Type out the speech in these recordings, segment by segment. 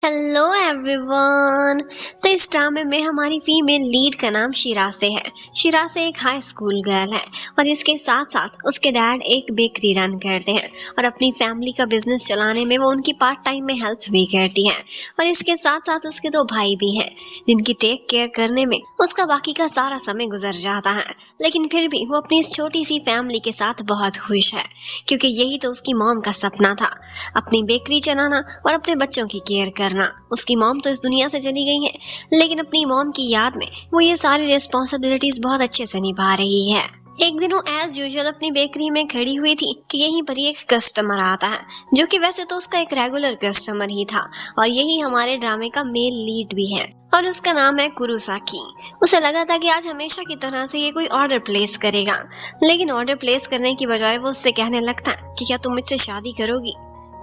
Hello everyone. तो इस ड्रामे में हमारी फीमेल लीड का नाम शिरासे है। शिरासे एक हाई स्कूल गर्ल है और इसके साथ साथ उसके डैड एक बेकरी रन करते हैं और अपनी फैमिली का बिजनेस चलाने में वो उनकी पार्ट टाइम में हेल्प भी करती हैं। और इसके साथ साथ उसके दो भाई भी हैं जिनकी टेक केयर करने में उसका बाकी का सारा समय गुजर जाता है। लेकिन फिर भी वो अपनी इस छोटी सी फैमिली के साथ बहुत खुश है क्योंकि यही तो उसकी मॉम का सपना था, अपनी बेकरी चलाना और अपने बच्चों की केयर करना। उसकी मॉम तो इस दुनिया से चली गई है, लेकिन अपनी मॉम की याद में वो ये सारी रिस्पॉन्सिबिलिटीज बहुत अच्छे से निभा रही है। एक दिन वो एज यूजुअल अपनी बेकरी में खड़ी हुई थी कि यहीं पर एक कस्टमर आता है जो कि वैसे तो उसका एक रेगुलर कस्टमर ही था और यही हमारे ड्रामे का मेल लीड भी है और उसका नाम है कुरुसाकी। उसे लगा था कि आज हमेशा की तरह से ये कोई ऑर्डर प्लेस करेगा, लेकिन ऑर्डर प्लेस करने की बजाय वो उससे कहने लगता है कि क्या तुम मुझसे शादी करोगी।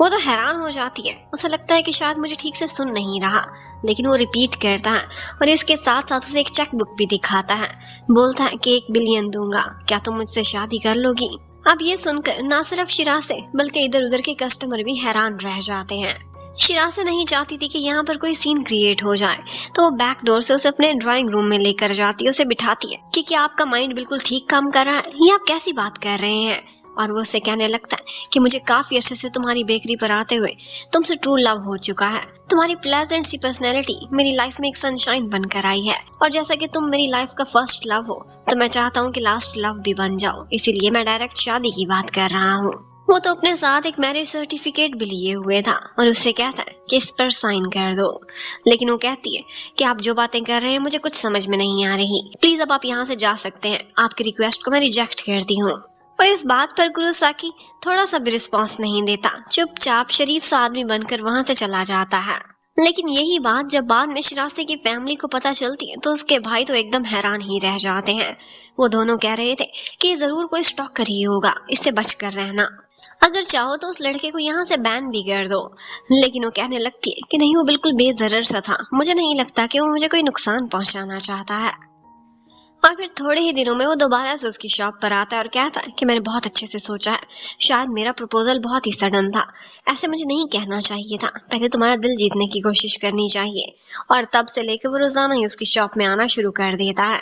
वो तो हैरान हो जाती है, उसे लगता है कि शायद मुझे ठीक से सुन नहीं रहा, लेकिन वो रिपीट करता है और इसके साथ साथ उसे एक चेक बुक भी दिखाता है। बोलता है कि 1 बिलियन दूंगा, क्या तुम मुझसे शादी कर लोगी। अब ये सुनकर ना सिर्फ शिरासे बल्कि इधर उधर के कस्टमर भी हैरान रह जाते हैं। शिरासे नहीं चाहती थी कि यहाँ पर कोई सीन क्रिएट हो जाए, तो वो बैक डोर से उसे अपने ड्राइंग रूम में लेकर जाती है, उसे बिठाती है कि क्या आपका माइंड बिल्कुल ठीक काम कर रहा है, ये आप कैसी बात कर रहे हैं। और वो उससे कहने लगता है कि मुझे काफी अर्से से तुम्हारी बेकरी पर आते हुए तुमसे ट्रू लव हो चुका है। तुम्हारी प्लेजेंट सी पर्सनैलिटी मेरी लाइफ में एक सनशाइन बनकर आई है और जैसा कि तुम मेरी लाइफ का फर्स्ट लव हो, तो मैं चाहता हूँ कि लास्ट लव भी बन जाओ, इसीलिए मैं डायरेक्ट शादी की बात कर रहा हूँ। वो तो अपने साथ एक मैरिज सर्टिफिकेट भी लिए हुए था और उससे कहता है कि इस पर साइन कर दो, लेकिन वो कहती है कि आप जो बातें कर रहे हैं मुझे कुछ समझ में नहीं आ रही, प्लीज अब आप यहाँ से जा सकते हैं, आपकी रिक्वेस्ट को मैं रिजेक्ट करती हूँ। और इस बात पर कुरोसाकी थोड़ा सा भी रिस्पॉन्स नहीं देता, चुपचाप शरीफ सा आदमी बनकर वहां से चला जाता है। लेकिन यही बात जब बाद में शिरासे की फैमिली को पता चलती है तो उसके भाई तो एकदम हैरान ही रह जाते हैं। वो दोनों कह रहे थे कि जरूर कोई स्टॉकर ही होगा, इससे बच कर रहना, अगर चाहो तो उस लड़के को यहाँ से बैन भी कर दो। लेकिन वो कहने लगती है कि नहीं, वो बिल्कुल बेजरर सा था, मुझे नहीं लगता कि वो मुझे कोई नुकसान पहुंचाना चाहता है। और फिर थोड़े ही दिनों में वो दोबारा से उसकी शॉप पर आता है और कहता है कि मैंने बहुत अच्छे से सोचा है, शायद मेरा प्रपोजल बहुत ही सडन था, ऐसे मुझे नहीं कहना चाहिए था, पहले तुम्हारा दिल जीतने की कोशिश करनी चाहिए। और तब से लेकर वो रोजाना ही उसकी शॉप में आना शुरू कर देता है।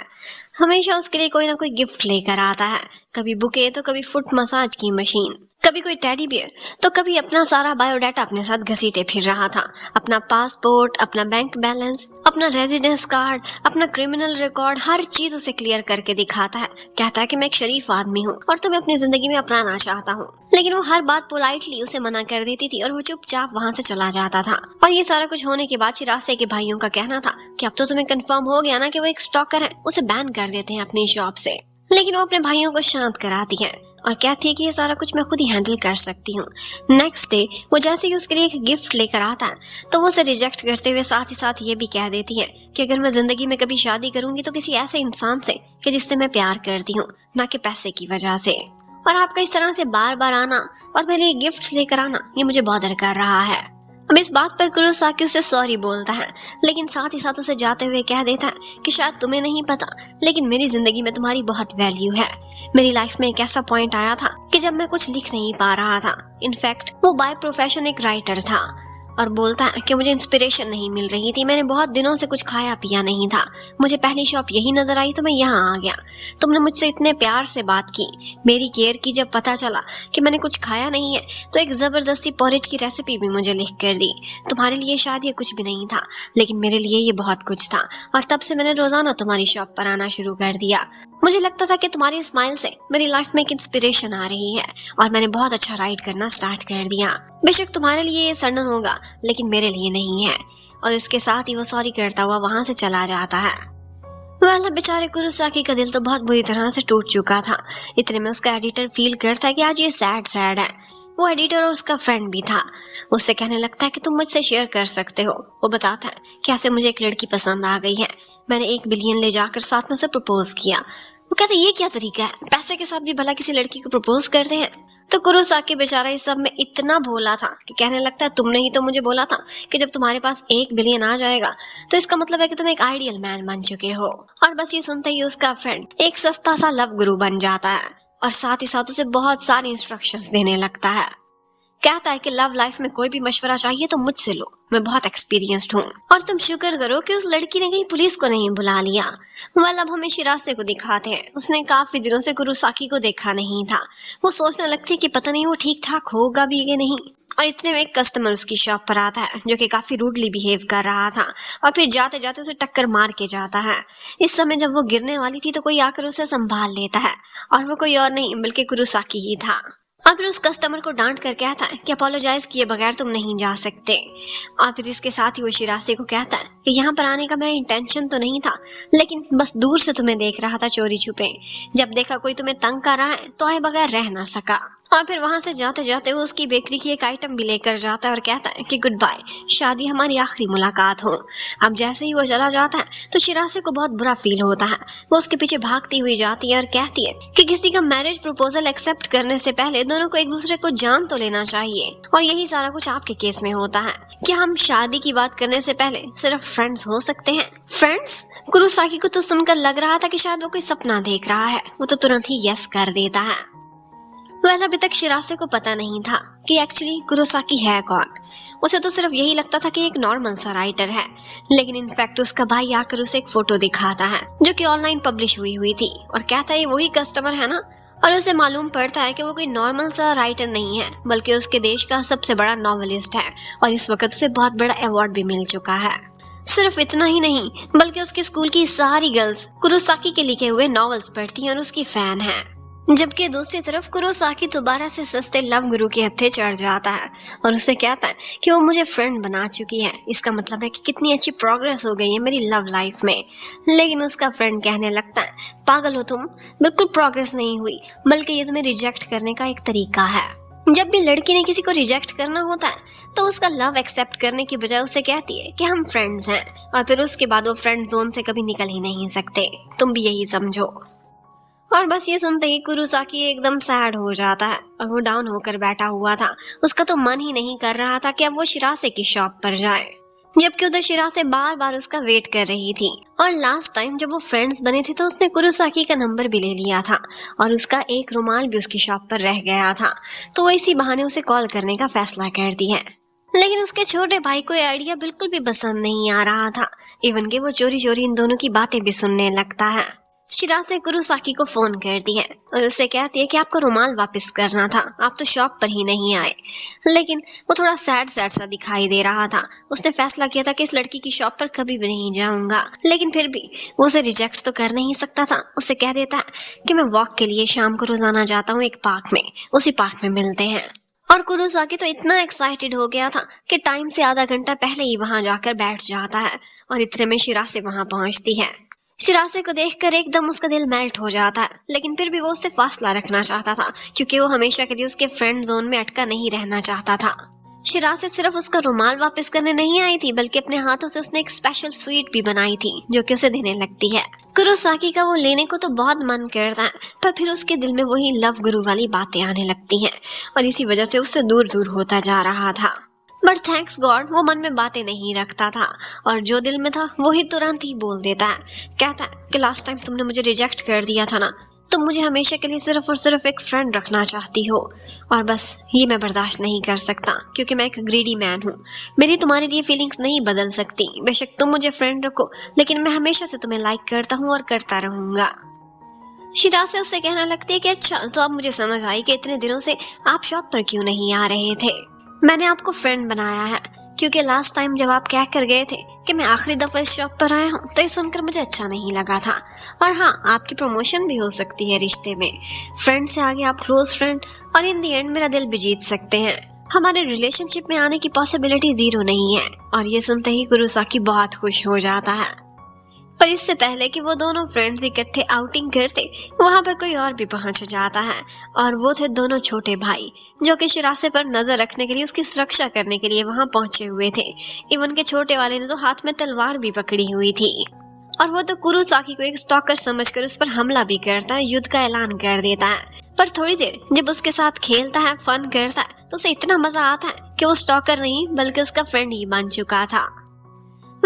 हमेशा उसके लिए कोई ना कोई गिफ्ट लेकर आता है, कभी बुके तो कभी फुट मसाज की मशीन, कभी कोई टेडी बियर, तो कभी अपना सारा बायोडाटा अपने साथ घसीटे फिर रहा था, अपना पासपोर्ट, अपना बैंक बैलेंस, अपना रेजिडेंस कार्ड, अपना क्रिमिनल रिकॉर्ड, हर चीज उसे क्लियर करके दिखाता है। कहता है कि मैं एक शरीफ आदमी हूँ और तुम्हें अपनी जिंदगी में अपनाना चाहता हूँ, लेकिन वो हर बात पोलाइटली उसे मना कर देती थी और वो चुपचाप वहाँ से चला जाता था। और ये सारा कुछ होने के बाद शिरासे के भाइयों का कहना था कि अब तो तुम्हें कंफर्म हो गया ना कि वो एक स्टॉकर है, उसे बैन कर देते हैं अपनी शॉप से। लेकिन वो अपने भाइयों को शांत कराती है और कहती है कि ये सारा कुछ मैं खुद ही हैंडल कर सकती हूँ। नेक्स्ट डे वो जैसे ही उसके लिए एक गिफ्ट लेकर आता है तो वो उसे रिजेक्ट करते हुए साथ ही साथ ये भी कह देती है कि अगर मैं जिंदगी में कभी शादी करूंगी तो किसी ऐसे इंसान से कि जिससे मैं प्यार करती हूँ, ना कि पैसे की वजह से। और आपका इस तरह से बार बार आना और मेरे लिए गिफ्ट लेकर आना ये मुझे बॉदर कर रहा है। अब इस बात पर कुरोसाकी उसे सॉरी बोलता है, लेकिन साथ ही साथ उसे जाते हुए कह देता है कि शायद तुम्हें नहीं पता, लेकिन मेरी जिंदगी में तुम्हारी बहुत वैल्यू है। मेरी लाइफ में एक ऐसा पॉइंट आया था कि जब मैं कुछ लिख नहीं पा रहा था, इनफैक्ट वो बाय प्रोफेशन एक राइटर था, और बोलता है कि मुझे इंस्पिरेशन नहीं मिल रही थी, मैंने बहुत दिनों से कुछ खाया पिया नहीं था, मुझे पहली शॉप यही नजर आई तो मैं यहाँ आ गया। तुमने मुझसे इतने प्यार से बात की, मेरी केयर की, जब पता चला कि मैंने कुछ खाया नहीं है तो एक जबरदस्ती पॉरेज की रेसिपी भी मुझे लिख कर दी। तुम्हारे लिए शायद ये कुछ भी नहीं था, लेकिन मेरे लिए ये बहुत कुछ था, और तब से मैंने रोजाना तुम्हारी शॉप पर आना शुरू कर दिया। मुझे लगता था कि तुम्हारी स्माइल से मेरी लाइफ में एक इंस्पिरेशन आ रही है और मैंने बहुत अच्छा राइट करना स्टार्ट कर दिया। बेशक तुम्हारे लिए ये सडन होगा, लेकिन मेरे लिए नहीं है। और इसके साथ ही वो सॉरी करता हुआ वहां से चला जाता है। वेल, बेचारे कुरोसाकी का दिल तो बहुत बुरी तरह से टूट चुका था। इतने में उसका एडिटर फील करता है कि आज ये सैड है। वो एडिटर और उसका फ्रेंड भी था। उससे कहने लगता है कि तुम मुझसे शेयर कर सकते हो। वो बताता है कि ऐसे मुझे एक लड़की पसंद आ गई है, मैंने 1 बिलियन ले जाकर साथ में उसे प्रपोज किया। वो कहते ये क्या तरीका है, पैसे के साथ भी भला किसी लड़की को प्रपोज करते हैं। तो कुरोसाकी बेचारा इस सब में इतना भोला था कि कहने लगता है तुमने ही तो मुझे बोला था कि जब तुम्हारे पास 1 बिलियन आ जाएगा तो इसका मतलब है कि तुम एक आइडियल मैन बन चुके हो। और बस ये सुनते ही उसका फ्रेंड एक सस्ता सा लव गुरु बन जाता है और साथ ही साथ उसे बहुत सारी इंस्ट्रक्शंस देने लगता है। कहता है कि लव लाइफ में कोई भी मशवरा चाहिए तो मुझसे लो, मैं बहुत एक्सपीरियंस्ड हूँ और तुम शुक्र करो कि उस लड़की ने कहीं पुलिस को नहीं बुला लिया। वाल अब हमें शिरासे को दिखाते हैं। उसने काफी दिनों से कुरोसाकी को देखा नहीं था। वो सोचने लगती है कि पता नहीं वो ठीक ठाक होगा भी कि नहीं। और इतने में एक कस्टमर उसकी शॉप पर आता है जो कि काफी रूडली बिहेव कर रहा था और फिर जाते जाते उसे टक्कर मार के जाता है। इस समय जब वो गिरने वाली थी तो कोई आकर उसे संभाल लेता है और वो कोई और नहीं बल्कि कुरोसाकी ही था। और फिर उस कस्टमर को डांट कर कहता है कि अपोलोजाइज किए बगैर तुम नहीं जा सकते। और फिर इसके साथ ही वो शिरासे को कहता है कि यहाँ पर आने का मेरा इंटेंशन तो नहीं था, लेकिन बस दूर से तुम्हें देख रहा था चोरी छुपे। जब देखा कोई तुम्हें तंग कर रहा है तो आए बगैर रह ना सका। और फिर वहां से जाते जाते वो उसकी बेकरी की एक आइटम भी लेकर जाता है और कहता है कि गुड बाय, शादी हमारी आखिरी मुलाकात हो। अब जैसे ही वो चला जाता है तो शिरासे को बहुत बुरा फील होता है। वो उसके पीछे भागती हुई जाती है और कहती है कि किसी का मैरिज प्रपोजल एक्सेप्ट करने से पहले दोनों को एक दूसरे को जान तो लेना चाहिए। और यही सारा कुछ आपके केस में होता है कि हम शादी की बात करने से पहले सिर्फ फ्रेंड्स हो सकते हैं। फ्रेंड्स? कुरोसाकी को तो सुनकर लग रहा था कि शायद वो कोई सपना देख रहा है। वो तो तुरंत ही यस कर देता है। वैसे अभी तक शिरासे को पता नहीं था कि एक्चुअली कुरोसाकी है कौन। उसे तो सिर्फ यही लगता था कि एक नॉर्मल सा राइटर है, लेकिन इनफैक्ट उसका भाई आकर उसे एक फोटो दिखाता है जो कि ऑनलाइन पब्लिश हुई थी और कहता है वही कस्टमर है ना। और उसे मालूम पड़ता है कि वो कोई नॉर्मल सा राइटर नहीं है बल्कि उसके देश का सबसे बड़ा नॉवेलिस्ट है और इस वक्त उसे बहुत बड़ा अवार्ड भी मिल चुका है। सिर्फ इतना ही नहीं बल्कि उसके स्कूल की सारी गर्ल्स कुरोसाकी के लिखे हुए नॉवेल्स पढ़ती हैं और उसकी फैन है। जबकि दूसरी तरफ कुरोसाकी दोबारा से सस्ते लव गुरु के हत्थे चढ़ जाता है और उसे कहता है कि वो मुझे फ्रेंड बना चुकी है। इसका मतलब है कि कितनी अच्छी प्रोग्रेस हो गई है मेरी लव लाइफ में। लेकिन उसका फ्रेंड कहने लगता है पागल हो तुम, बिल्कुल प्रोग्रेस नहीं हुई, बल्कि ये तुम्हें रिजेक्ट करने का एक तरीका है। जब भी लड़की ने किसी को रिजेक्ट करना होता है तो उसका लव एक्सेप्ट करने की बजाय उसे कहती है कि हम फ्रेंड्स हैं और फिर उसके बाद वो फ्रेंड जोन से कभी निकल ही नहीं सकते। तुम भी यही समझो। और बस ये सुनते ही कुरोसाकी एकदम सैड हो जाता है और वो डाउन होकर बैठा हुआ था। उसका तो मन ही नहीं कर रहा था कि अब वो शिरासे की शॉप पर जाए, जबकि उधर शिरासे बार बार उसका वेट कर रही थी। और लास्ट टाइम जब वो फ्रेंड्स बने थे तो उसने कुरोसाकी का नंबर भी ले लिया था और उसका एक रुमाल भी उसकी शॉप पर रह गया था, तो वो इसी बहाने उसे कॉल करने का फैसला करती है। लेकिन उसके छोटे भाई को ये आइडिया बिल्कुल भी पसंद नहीं आ रहा था। इवन कि वो चोरी चोरी इन दोनों की बातें भी सुनने लगता है। शिरासे कुरोसाकी को फोन करती है और उससे कहती है कि आपको रुमाल वापस करना था, आप तो शॉप पर ही नहीं आए। लेकिन वो थोड़ा सैड सैड सा दिखाई दे रहा था। उसने फैसला किया था कि इस लड़की की शॉप पर कभी भी नहीं जाऊंगा, लेकिन फिर भी वो उसे रिजेक्ट तो कर नहीं सकता था। उसे कह देता है कि मैं वॉक के लिए शाम को रोजाना जाता हूँ एक पार्क में, उसी पार्क में मिलते हैं। और कुरोसाकी तो इतना एक्साइटेड हो गया था कि टाइम से आधा घंटा पहले ही वहां जाकर बैठ जाता है और इतने में शिरासे वहां पहुंचती है। शिरासे को देखकर एकदम उसका दिल मेल्ट हो जाता है, लेकिन फिर भी वो उससे फासला रखना चाहता था क्योंकि वो हमेशा के लिए उसके फ्रेंड जोन में अटका नहीं रहना चाहता था। शिरासे सिर्फ उसका रुमाल वापस करने नहीं आई थी बल्कि अपने हाथों से उसने एक स्पेशल स्वीट भी बनाई थी जो कि उसे देने लगती है। कुरोसाकी का वो लेने को तो बहुत मन करता है, पर फिर उसके दिल में वही लव गुरु वाली बातें आने लगती हैं और इसी वजह से उससे दूर दूर होता जा रहा था। बट थैंक्स गॉड वो मन में बातें नहीं रखता था और जो दिल में था वही तुरंत ही बोल देता है। कहता है कि लास्ट टाइम तुमने मुझे रिजेक्ट कर दिया था ना, तुम मुझे हमेशा के लिए सिर्फ और सिर्फ एक फ्रेंड रखना चाहती हो और बस ये मैं बर्दाश्त नहीं कर सकता क्योंकि मैं एक ग्रीडी मैन हूँ। मेरी तुम्हारे लिए फीलिंग्स नहीं बदल सकती। बेशक तुम मुझे फ्रेंड रखो, लेकिन मैं हमेशा से तुम्हें लाइक करता हूँ और करता रहूंगा। शिरासे उससे कहने लगती है कि अच्छा, तो अब मुझे समझ आई कि इतने दिनों से आप शॉप पर क्यों नहीं आ रहे थे। मैंने आपको फ्रेंड बनाया है क्योंकि लास्ट टाइम जब आप कह कर गए थे कि मैं आखिरी दफा इस शॉप पर आया हूँ तो ये सुनकर मुझे अच्छा नहीं लगा था। और हाँ, आपकी प्रमोशन भी हो सकती है रिश्ते में। फ्रेंड से आगे आप क्लोज फ्रेंड और इन दी एंड मेरा दिल भी जीत सकते हैं। हमारे रिलेशनशिप में आने की पॉसिबिलिटी 0 नहीं है। और ये सुनते ही कुरोसाकी बहुत खुश हो जाता है। पर इससे पहले कि वो दोनों फ्रेंड्स इकट्ठे आउटिंग करते, वहां पर कोई और भी पहुंच जाता है और वो थे दोनों छोटे भाई जो कि शिरासे पर नजर रखने के लिए, उसकी सुरक्षा करने के लिए वहां पहुंचे हुए थे। इवन के छोटे वाले ने तो हाथ में तलवार भी पकड़ी हुई थी और वो तो कुरोसाकी को एक स्टॉकर समझकर उस पर हमला भी करता है, युद्ध का ऐलान कर देता है। पर थोड़ी देर जब उसके साथ खेलता है, फन करता है, तो उसे इतना मजा आता है कि वो स्टॉकर नहीं बल्कि उसका फ्रेंड ही बन चुका था।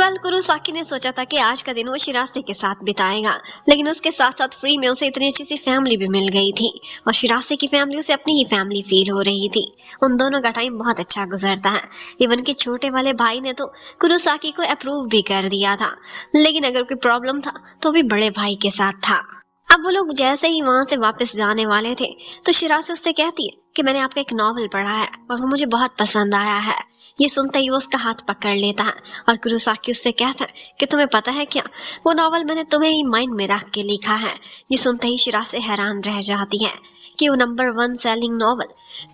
कुरोसाकी ने सोचा था कि आज का दिन वो शिरासे के साथ बिताएगा, लेकिन उसके साथ साथ फ्री में उसे इतनी अच्छी सी फैमिली भी मिल गई थी और शिरासे की फैमिली उसे अपनी ही फैमिली फील हो रही थी। उन दोनों का टाइम बहुत अच्छा गुजरता है। इवन कि छोटे वाले भाई ने तो कुरोसाकी को अप्रूव भी कर दिया था, लेकिन अगर कोई प्रॉब्लम था तो भी बड़े भाई के साथ था। अब वो लोग जैसे ही वहां से वापस जाने वाले थे तो शिरासे उससे कहती है कि मैंने आपका एक नॉवल पढ़ा है और वो मुझे बहुत पसंद आया है। ये सुनते ही वो उसका हाथ पकड़ लेता है और कुरोसाकी उससे कहता है कि तुम्हें पता है क्या, वो नॉवल मैंने तुम्हें ही माइंड में रख के लिखा है। ये सुनते ही शिरासे हैरान रह जाती है कि वो नंबर 1 सेलिंग नॉवल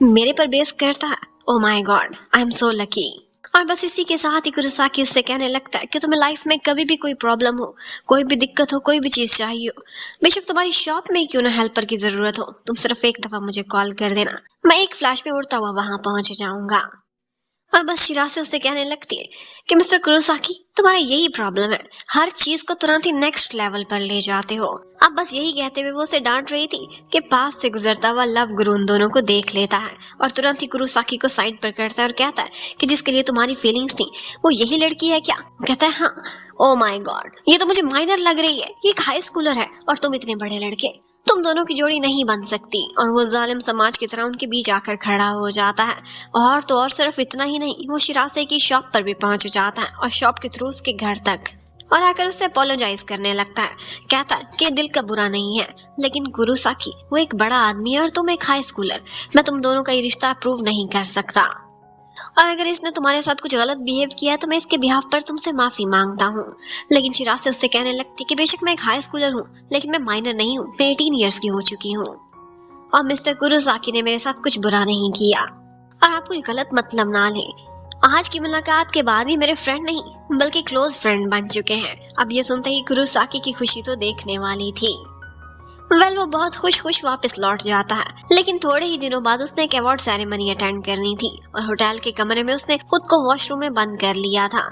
मेरे पर बेस करता है। Oh my God, I am so lucky. और बस इसी के साथ ही कुरोसाकी उससे कहने लगता है कि तुम्हें लाइफ में कभी भी कोई प्रॉब्लम हो, कोई भी दिक्कत हो, कोई भी चीज चाहिए हो, बेशक तुम्हारी शॉप में क्यों ना हेल्पर की जरूरत हो, तुम सिर्फ एक दफा मुझे कॉल कर देना, मैं एक फ्लैश में उड़ता हुआ वहां पहुंच जाऊंगा। और बस शिरासे उससे कहने लगती है कि मिस्टर कुरोसाकी, तुम्हारा यही प्रॉब्लम है, हर चीज को तुरंत ही नेक्स्ट लेवल पर ले जाते हो। अब बस यही कहते हुए वो उसे डांट रही थी कि पास से गुजरता हुआ लव गुरु उन दोनों को देख लेता है और तुरंत ही कुरोसाकी को साइड पर करता है और कहता है कि जिसके लिए तुम्हारी फीलिंग्स थी वो यही लड़की है क्या? कहता है हाँ। ओ माय गॉड, ये तो मुझे माइनर लग रही है, ये एक हाई स्कूलर है और तुम इतने बड़े लड़के, तुम दोनों की जोड़ी नहीं बन सकती। और वो जालिम समाज की तरह उनके बीच आकर खड़ा हो जाता है। और तो और सिर्फ इतना ही नहीं, वो शिरासे की शॉप पर भी पहुंच जाता है और शॉप के थ्रू उसके घर तक और आकर उससे अपोलोजाइज करने लगता है। कहता है कि दिल का बुरा नहीं है, लेकिन कुरोसाकी वो एक बड़ा आदमी है और तुम एक हाई स्कूलर, मैं तुम दोनों का ये रिश्ता अप्रूव नहीं कर सकता और अगर इसने तुम्हारे साथ कुछ गलत बिहेव किया है तो मैं इसके बिहाफ पर तुमसे माफी मांगता हूँ। लेकिन शिरासे उससे कहने लगती कि बेशक मैं एक हाई स्कूलर हूँ, लेकिन मैं माइनर नहीं हूँ, मैं 18 ईयर्स की हो चुकी हूँ और मिस्टर कुरोसाकी ने मेरे साथ कुछ बुरा नहीं किया और आप कुछ गलत मतलब ना लें। आज की मुलाकात के बाद ही मेरे फ्रेंड नहीं बल्कि क्लोज फ्रेंड बन चुके हैं। अब ये सुनते ही कुरोसाकी की खुशी तो देखने वाली थी। वो बहुत खुश वापस लौट जाता है, लेकिन थोड़े ही दिनों बाद उसने एक अवार्ड सेरेमनी अटेंड करनी थी और होटल के कमरे में उसने खुद को वॉशरूम में बंद कर लिया था।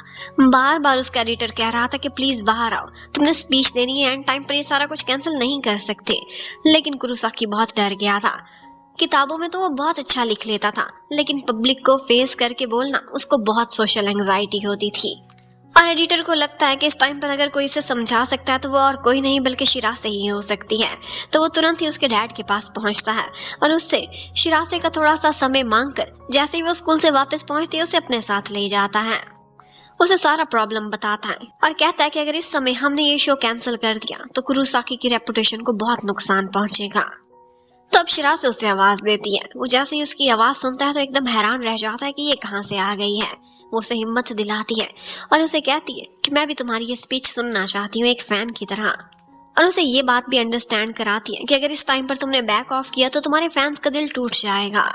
बार बार उसका एडिटर कह रहा था कि प्लीज बाहर आओ, तुमने स्पीच देनी है, एंड टाइम पर ये सारा कुछ कैंसिल नहीं कर सकते। लेकिन कुरोसाकी बहुत डर गया था। किताबों में तो वो बहुत अच्छा लिख लेता था, लेकिन पब्लिक को फेस करके बोलना उसको बहुत सोशल एंजाइटी होती थी और एडिटर को लगता है कि इस टाइम पर अगर कोई इसे समझा सकता है तो वो और कोई नहीं बल्कि शिरासे ही हो सकती है। तो वो तुरंत ही उसके डैड के पास पहुंचता है और उससे शिरासे का थोड़ा सा समय मांगकर जैसे ही वो स्कूल से वापस पहुंचती है उसे अपने साथ ले जाता है। उसे सारा प्रॉब्लम बताता है और कहता है कि अगर इस समय हमने ये शो कैंसिल कर दिया तो कुरोसाकी की रेपुटेशन को बहुत नुकसान पहुंचेगा। तो अब शिरासे उसे आवाज देती है। वो जैसे ही उसकी आवाज सुनता है तो एकदम हैरान रह जाता है कि ये कहाँ से आ गई है। वो उसे हिम्मत दिलाती है और उसे कहती है कि मैं भी तुम्हारी ये स्पीच सुनना चाहती हूँ एक फैन की तरह, और उसे ये बात भी अंडरस्टैंड कराती है कि अगर इस टाइम पर तुमने बैक ऑफ किया तो तुम्हारे फैंस का दिल टूट जाएगा।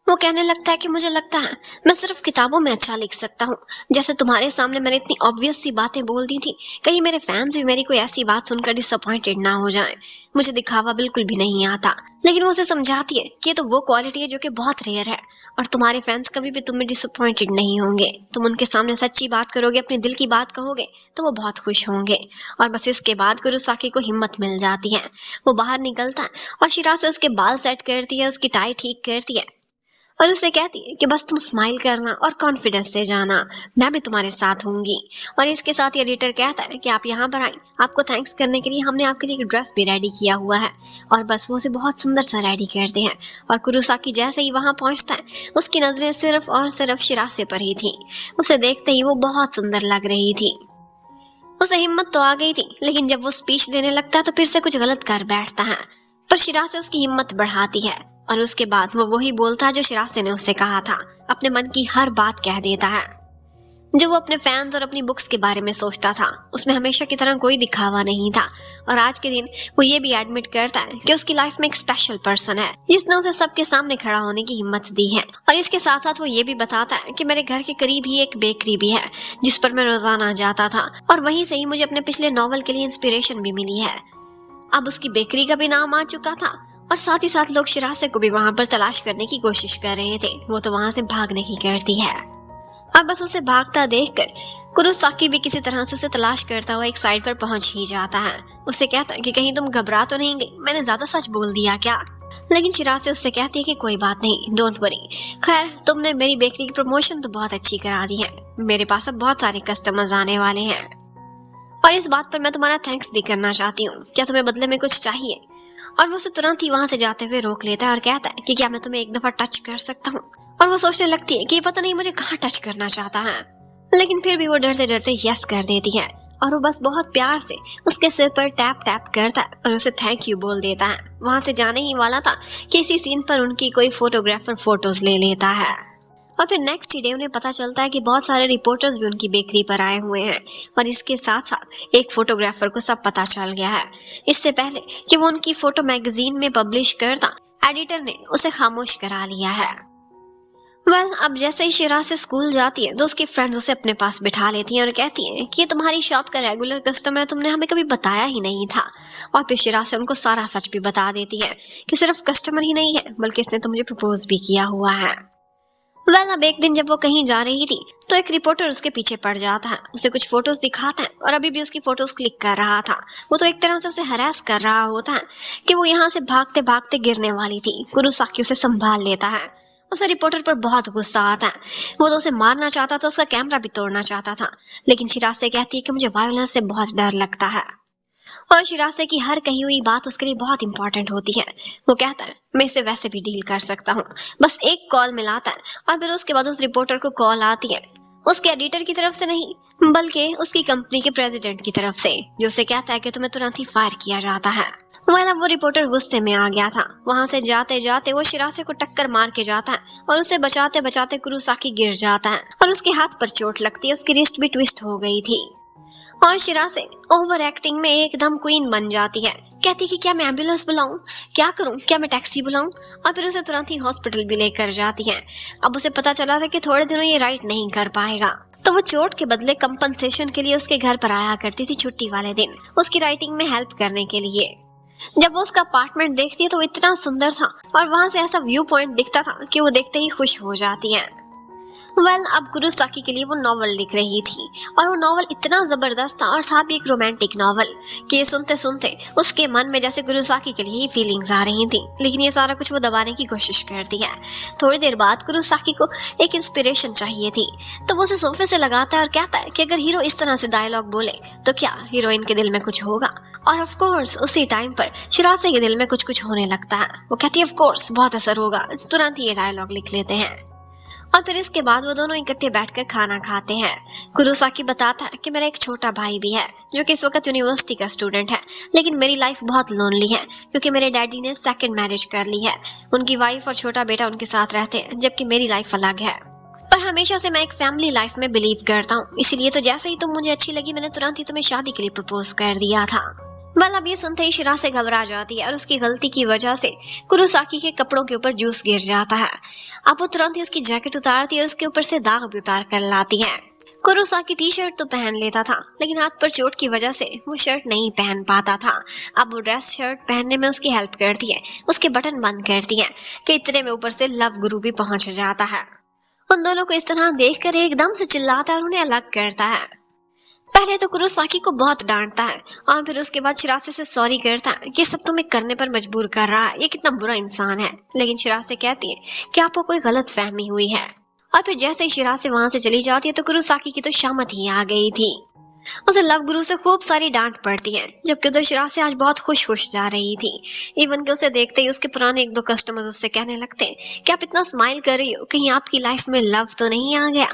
वो कहने लगता है कि मुझे लगता है मैं सिर्फ किताबों में अच्छा लिख सकता हूँ, जैसे तुम्हारे सामने मैंने इतनी ऑब्वियस सी बातें बोल दी थी, कहीं मेरे फैंस भी मेरी कोई ऐसी बात सुनकर डिसअपॉइंटेड ना हो जाएं। मुझे दिखावा बिल्कुल भी नहीं आता। लेकिन वो उसे समझाती है कि ये तो वो क्वालिटी है जो कि बहुत रेयर है और तुम्हारे फैंस कभी भी तुम्हें डिसअपॉइंटेड नहीं होंगे। तुम उनके सामने सच्ची बात करोगे, अपने दिल की बात कहोगे तो वो बहुत खुश होंगे। और बस इसके बाद कुरोसाकी को हिम्मत मिल जाती है। वो बाहर निकलता है और शिरासे उसके बाल सेट करती है, उसकी टाई ठीक करती है और उसे कहती है कि बस तुम स्माइल करना और कॉन्फिडेंस से जाना, मैं भी तुम्हारे साथ होंगी। और इसके साथ ही एडिटर कहता है कि आप यहाँ पर आए, आपको थैंक्स करने के लिए हमने आपके लिए एक ड्रेस भी रेडी किया हुआ है। और बस वो उसे बहुत सुंदर सा रेडी करते हैं और कुरोसाकी जैसे ही वहाँ पहुँचता है उसकी नजरें सिर्फ और सिर्फ शिरासे पर ही थी। उसे देखते ही वो बहुत सुंदर लग रही थी। उसे हिम्मत तो आ गई थी, लेकिन जब वो स्पीच देने लगता है तो फिर से कुछ गलत कर बैठता है, पर शिरासे उसकी हिम्मत बढ़ाती है और उसके बाद वो वही बोलता है जो शिरासे ने उससे कहा था। अपने मन की हर बात कह देता है। जो वो अपने फैंस और अपनी बुक्स के बारे में सोचता था उसमें हमेशा की तरह कोई दिखावा नहीं था। और आज के दिन वो ये भी एडमिट करता है कि उसकी लाइफ में एक स्पेशल पर्सन है जिसने उसे सबके सामने खड़ा होने की हिम्मत दी है। और इसके साथ साथ वो ये भी बताता है कि मेरे घर के करीब ही एक बेकरी भी है जिस पर मैं रोजाना जाता था और वहीं से ही मुझे अपने पिछले नॉवल के लिए इंस्पिरेशन भी मिली है। अब उसकी बेकरी का भी नाम आ चुका था और साथ ही साथ लोग शिरासे को भी वहां पर तलाश करने की कोशिश कर रहे थे। वो तो वहां से भागने की करती है और बस उसे भागता देखकर कुरोसाकी भी किसी तरह से उसे तलाश करता हुआ एक साइड पर पहुंच ही जाता है। उसे कहता है कि कहीं तुम घबरा तो नहीं गई, मैंने ज्यादा सच बोल दिया क्या? लेकिन शिराज़े उससे कहती है कि कोई बात नहीं, डोंट वरी। खैर, तुमने मेरी बेकरी की प्रमोशन तो बहुत अच्छी करा दी है, मेरे पास अब बहुत सारे कस्टमर्स आने वाले हैं और इस बात पर मैं तुम्हारा थैंक्स भी करना चाहती हूँ। क्या तुम्हें बदले में कुछ चाहिए? और वो उसे तुरंत ही वहां से जाते हुए रोक लेता है और कहता है कि क्या मैं तुम्हें एक दफा टच कर सकता हूँ? और वो सोचने लगती है कि पता नहीं मुझे कहाँ टच करना चाहता है, लेकिन फिर भी वो डरते डरते यस कर देती है और वो बस बहुत प्यार से उसके सिर पर टैप टैप करता है और उसे थैंक यू बोल देता है। वहां से जाने ही वाला था कि इसी सीन पर उनकी कोई फोटोग्राफर फोटोज ले लेता है और फिर नेक्स्ट डे उन्हें पता चलता है कि बहुत सारे रिपोर्टर्स भी उनकी बेकरी पर आए हुए हैं और इसके साथ साथ एक फोटोग्राफर को सब पता चल गया है। इससे पहले कि वो उनकी फोटो मैगजीन में पब्लिश करता, एडिटर ने उसे खामोश करा लिया है। अब जैसे ही शिराज़े स्कूल जाती है तो उसकी फ्रेंड्स उसे अपने पास बिठा लेती हैं और कहती हैं कि ये तुम्हारी शॉप का रेगुलर कस्टमर है, तुमने हमें कभी बताया ही नहीं था। और फिर शिराज़े उनको सारा सच भी बता देती है कि सिर्फ कस्टमर ही नहीं है बल्कि इसने तो मुझे प्रपोज भी किया हुआ है। अब एक दिन जब वो कहीं जा रही थी तो एक रिपोर्टर उसके पीछे पड़ जाता है, उसे कुछ फोटोज दिखाता है और अभी भी उसकी फोटोज क्लिक कर रहा था। वो तो एक तरह से उसे हरास कर रहा होता है कि वो यहाँ से भागते भागते गिरने वाली थी। कुरोसाकी उसे संभाल लेता है। उसे रिपोर्टर पर बहुत गुस्सा आता है, वो तो उसे मारना चाहता था, उसका कैमरा भी तोड़ना चाहता था, लेकिन शिराज़े कहती है कि मुझे वायलेंस से बहुत डर लगता है और शिराज़े की हर कही हुई बात उसके लिए बहुत इंपॉर्टेंट होती है। वो कहता है मैं इसे वैसे भी डील कर सकता हूँ, बस एक कॉल मिलाता है और फिर उसके बाद उस रिपोर्टर को कॉल आती है उसके एडिटर की तरफ से नहीं बल्कि उसकी कंपनी के प्रेसिडेंट की तरफ से, जो उसे कहता है कि तुम्हें तुरंत ही फायर किया जाता है। अब वो रिपोर्टर गुस्से में आ गया था। वहां से जाते जाते वो शिराज़े को टक्कर मार के जाता है और उसे बचाते बचाते कुरोसाकी गिर जाता है और उसके हाथ पर चोट लगती है, उसकी रिस्ट भी ट्विस्ट हो गई थी और शिराज़े ओवर एक्टिंग में एकदम क्वीन बन जाती है। कहती कि क्या मैं एम्बुलेंस बुलाऊं, क्या करूं, क्या मैं टैक्सी बुलाऊं, और फिर उसे तुरंत ही हॉस्पिटल भी लेकर जाती है। अब उसे पता चला था कि थोड़े दिनों ये राइड नहीं कर पाएगा, तो वो चोट के बदले कंपनसेशन के लिए उसके घर पर आया करती थी छुट्टी वाले दिन, उसकी राइटिंग में हेल्प करने के लिए। जब वो उसका अपार्टमेंट देखती है तो वो इतना सुंदर था और वहां से ऐसा व्यू पॉइंट दिखता था कि वो देखते ही खुश हो जाती है। अब कुरोसाकी के लिए वो नॉवल लिख रही थी और वो नॉवल इतना जबरदस्त था और था भी एक रोमांटिक नॉवल कि ये सुनते सुनते उसके मन में जैसे कुरोसाकी के लिए ही फीलिंग्स आ रही थी, लेकिन ये सारा कुछ वो दबाने की कोशिश करती है। थोड़ी देर बाद कुरोसाकी को एक इंस्पिरेशन चाहिए थी, तो वो उसे सोफे से लगाता है और कहता है कि अगर हीरो इस तरह से डायलॉग बोले तो क्या हीरोइन के दिल में कुछ होगा। और ऑफ कोर्स उसी टाइम पर शिराज़े के दिल में कुछ कुछ होने लगता है। वो कहती है ऑफ कोर्स बहुत असर होगा, तुरंत ही ये डायलॉग लिख लेते हैं और फिर इसके बाद वो दोनों इकट्ठे बैठकर खाना खाते हैं। कुरोसाकी बताता है कि मेरा एक छोटा भाई भी है जो कि इस वक्त यूनिवर्सिटी का स्टूडेंट है, लेकिन मेरी लाइफ बहुत लोनली है क्योंकि मेरे डैडी ने सेकंड मैरिज कर ली है। उनकी वाइफ और छोटा बेटा उनके साथ रहते हैं जबकि मेरी लाइफ अलग है। पर हमेशा से मैं एक फैमिली लाइफ में बिलीव करता हूँ, इसीलिए तो जैसे ही तुम मुझे अच्छी लगी मैंने तुरंत ही तुम्हें शादी के लिए प्रपोज कर दिया था। अब ये सुनते ही शिराज़े घबरा जाती है और उसकी गलती की वजह से कुरोसाकी के कपड़ों के ऊपर जूस गिर जाता है। अब वो तुरंत ही उसकी जैकेट उतारती है और उसके ऊपर से दाग भी उतार कर लाती है। कुरोसाकी टी शर्ट तो पहन लेता था, लेकिन हाथ पर चोट की वजह से वो शर्ट नहीं पहन पाता था। अब वो ड्रेस शर्ट पहनने में उसकी हेल्प करती है, उसके बटन बंद करती है कि इतने में ऊपर से लव गुरु भी पहुंच जाता है। उन दोनों को इस तरह देखकर एकदम से चिल्लाता है और उन्हें अलग करता है। पहले तो कुरोसाकी को बहुत डांटता है और फिर उसके बाद शिराज़े से सॉरी करता है कि सब तुम्हें करने पर मजबूर कर रहा है, ये कितना बुरा इंसान है। लेकिन शिराज़े कहती है कि आपको कोई गलत फहमी हुई है और फिर जैसे ही शिराज़े वहां से चली जाती है तो कुरोसाकी की तो शामत ही आ गई थी। उसे लव गुरु से खूब सारी डांट पड़ती है, जबकि तो शिराज़े आज बहुत खुश खुश जा रही थी। इवन कि उसे देखते ही उसके पुराने एक दो कस्टमर्स उससे कहने लगते हैं कि आप इतना स्माइल कर रही हो, कहीं आपकी लाइफ में लव तो नहीं आ गया।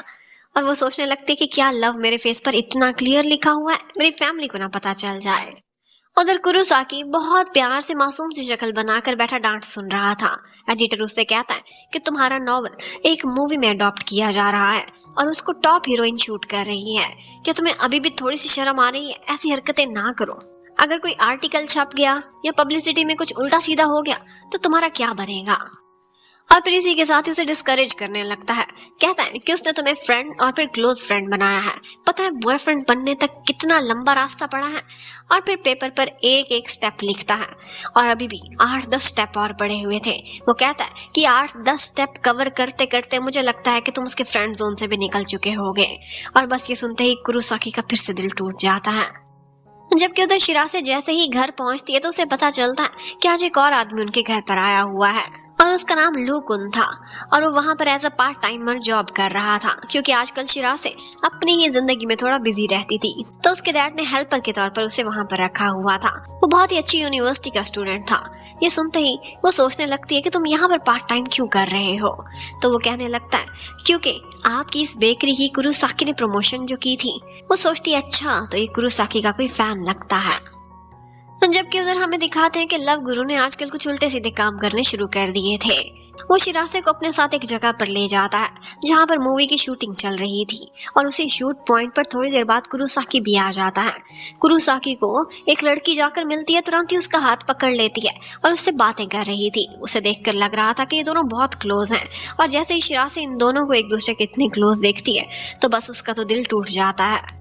और वो सोचने लगती है कि क्या लव मेरे फेस पर इतना क्लियर लिखा हुआ है, मेरी फैमिली को ना पता चल जाए। उधर कुरोसाकी बहुत प्यार से मासूम सी शक्ल बनाकर बैठा डांट सुन रहा था। एडिटर उससे कहता है कि तुम्हारा नॉवल एक मूवी में अडॉप्ट किया जा रहा है और उसको टॉप हीरोइन शूट कर रही है। क्या तुम्हें अभी भी थोड़ी सी शर्म आ रही है? ऐसी हरकतें ना करो। अगर कोई आर्टिकल छप गया या पब्लिसिटी में कुछ उल्टा सीधा हो गया तो तुम्हारा क्या बनेगा। और फिर इसी के साथ ही उसे डिस्करेज करने लगता है। कहता है कि उसने तुम्हें फ्रेंड और फिर क्लोज फ्रेंड बनाया है, पता है बॉयफ्रेंड बनने तक कितना लंबा रास्ता पड़ा है। और फिर पेपर पर एक एक स्टेप लिखता है और अभी भी 8-10 स्टेप और पड़े हुए थे। वो कहता है कि 8-10 स्टेप कवर करते करते मुझे लगता है कि तुम उसके फ्रेंड जोन से भी निकल चुके होगे। और बस ये सुनते ही कुरोसाकी का फिर से दिल टूट जाता है। जबकि उधर शिरासे जैसे ही घर पहुंचती है तो उसे पता चलता है कि आज एक और आदमी उनके घर पर आया हुआ है और उसका नाम लूकुन था और वो वहां पर as a part timer job कर रहा था क्योंकि आजकल शिरासे अपनी ही जिंदगी में थोड़ा बिजी रहती थी। तो उसके डैड ने हेल्पर के तौर पर उसे वहां पर रखा हुआ था। वो बहुत ही अच्छी यूनिवर्सिटी का स्टूडेंट था। ये सुनते ही वो सोचने लगती है कि तुम यहाँ पर पार्ट टाइम क्यों कर रहे हो। तो वो कहने लगता है क्योंकि आपकी इस बेकरी की कुरुसाकी ने प्रमोशन जो की थी। वो सोचती है अच्छा तो ये कुरुसाकी का कोई फैन लगता है। जबकि उधर हमें दिखाते हैं कि लव गुरु ने आजकल कुछ उल्टे सीधे काम करने शुरू कर दिए थे। वो शिरासे को अपने साथ एक जगह पर ले जाता है जहाँ पर मूवी की शूटिंग चल रही थी और उसी शूट पॉइंट पर थोड़ी देर बाद कुरुसाकी भी आ जाता है। कुरुसाकी को एक लड़की जाकर मिलती है, तुरंत ही उसका हाथ पकड़ लेती है और उससे बातें कर रही थी। उसे देखकर लग रहा था कि ये दोनों बहुत क्लोज हैं और जैसे ही शिरासे इन दोनों को एक दूसरे के इतने क्लोज देखती है तो बस उसका तो दिल टूट जाता है।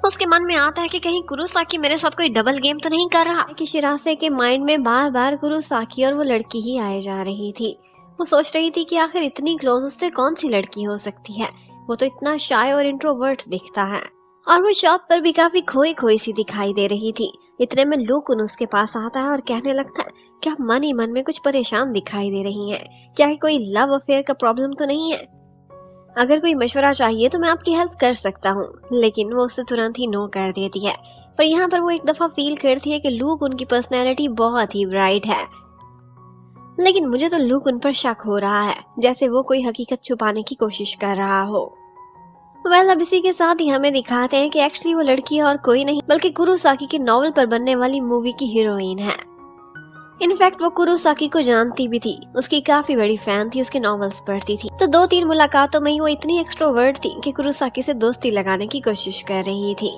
उसके मन में आता है कि कहीं कुरुसाकी मेरे साथ कोई डबल गेम तो नहीं कर रहा। कि शिरासे के माइंड में बार बार कुरुसाकी और वो लड़की ही आए जा रही थी। वो सोच रही थी कि आखिर इतनी क्लोज उससे कौन सी लड़की हो सकती है। वो तो इतना शाय और इंट्रोवर्ट दिखता है और वो शॉप पर भी काफी खोई खोई सी दिखाई दे रही थी। इतने में लूकुन उसके पास आता है और कहने लगता है क्या मन ही मन में कुछ परेशान दिखाई दे रही है, क्या कोई लव अफेयर का प्रॉब्लम तो नहीं है। अगर कोई मशवरा चाहिए तो मैं आपकी हेल्प कर सकता हूँ। लेकिन वो उससे तुरंत ही नो कर देती है। पर यहाँ पर वो एक दफा फील करती है कि लूक उनकी पर्सनैलिटी बहुत ही ब्राइट है। लेकिन मुझे तो लूक उन पर शक हो रहा है, जैसे वो कोई हकीकत छुपाने की कोशिश कर रहा हो। अब इसी के साथ ही हमें दिखाते हैं कि एक्चुअली वो लड़की और कोई नहीं बल्कि कुरुसाकी के नॉवल पर बनने वाली मूवी की हीरोइन है। इनफैक्ट वो कुरुसाकी को जानती भी थी, उसकी काफी बड़ी फैन थी, उसके नॉवेल्स पढ़ती थी। तो 2-3 मुलाकातों में ही वो इतनी एक्सट्रोवर्ट थी कि कुरुसाकी से दोस्ती लगाने की कोशिश कर रही थी।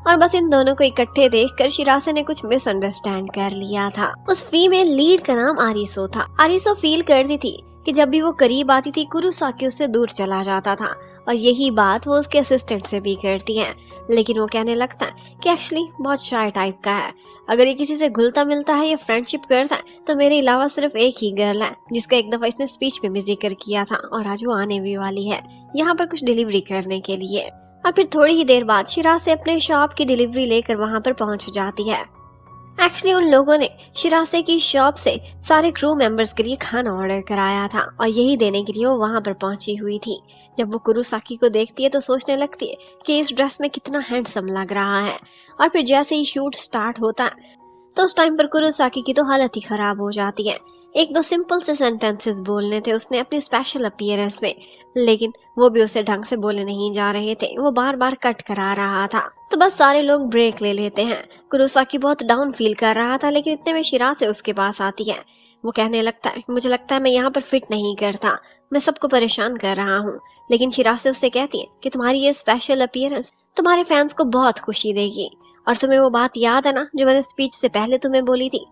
और बस इन दोनों को इकट्ठे देखकर शिरासे ने कुछ मिसअंडरस्टैंड कर लिया था। उस फीमेल लीड का नाम आरिसो था। आरिसो फील करती थी कि जब भी वो करीब आती थी कुरुसाकी उससे दूर चला जाता था और यही बात वो उसके असिस्टेंट से भी करती है। लेकिन वो कहने लगता है कि एक्चुअली बहुत शाय टाइप का है, अगर ये किसी से घुलता मिलता है या फ्रेंडशिप करता है तो मेरे अलावा सिर्फ एक ही गर्ल है जिसका एक दफा इसने स्पीच में भी जिक्र किया था और आज वो आने भी वाली है यहाँ पर कुछ डिलीवरी करने के लिए। और फिर थोड़ी ही देर बाद शिरासे अपने शॉप की डिलीवरी लेकर वहां पर पहुंच जाती है। एक्चुअली उन लोगों ने शिरासे की शॉप से सारे क्रू मेंबर्स के लिए खाना ऑर्डर कराया था और यही देने के लिए वो वहां पर पहुंची हुई थी। जब वो कुरुसाकी को देखती है तो सोचने लगती है कि इस ड्रेस में कितना हैंडसम लग रहा है। और फिर जैसे ही शूट स्टार्ट होता है तो उस टाइम पर कुरुसाकी की तो हालत ही खराब हो जाती है। 1-2 सिंपल से सेंटेंसेस बोलने थे उसने अपनी स्पेशल अपीयरेंस में, लेकिन वो भी उसे ढंग से बोले नहीं जा रहे थे, वो बार बार कट करा रहा था। तो बस सारे लोग ब्रेक ले लेते हैं। कुरुसाकी बहुत डाउन फील कर रहा था, लेकिन इतने में शिरासे उसके पास आती है। वो कहने लगता है मुझे लगता है मैं यहाँ पर फिट नहीं करता, मैं सबको परेशान कर रहा हूँ। लेकिन शिरासे उससे कहती है कि तुम्हारी ये स्पेशल अपीयरेंस तुम्हारे फैंस को बहुत खुशी देगी और तुम्हें वो बात याद है ना जो मैंने स्पीच से पहले तुम्हें बोली थी,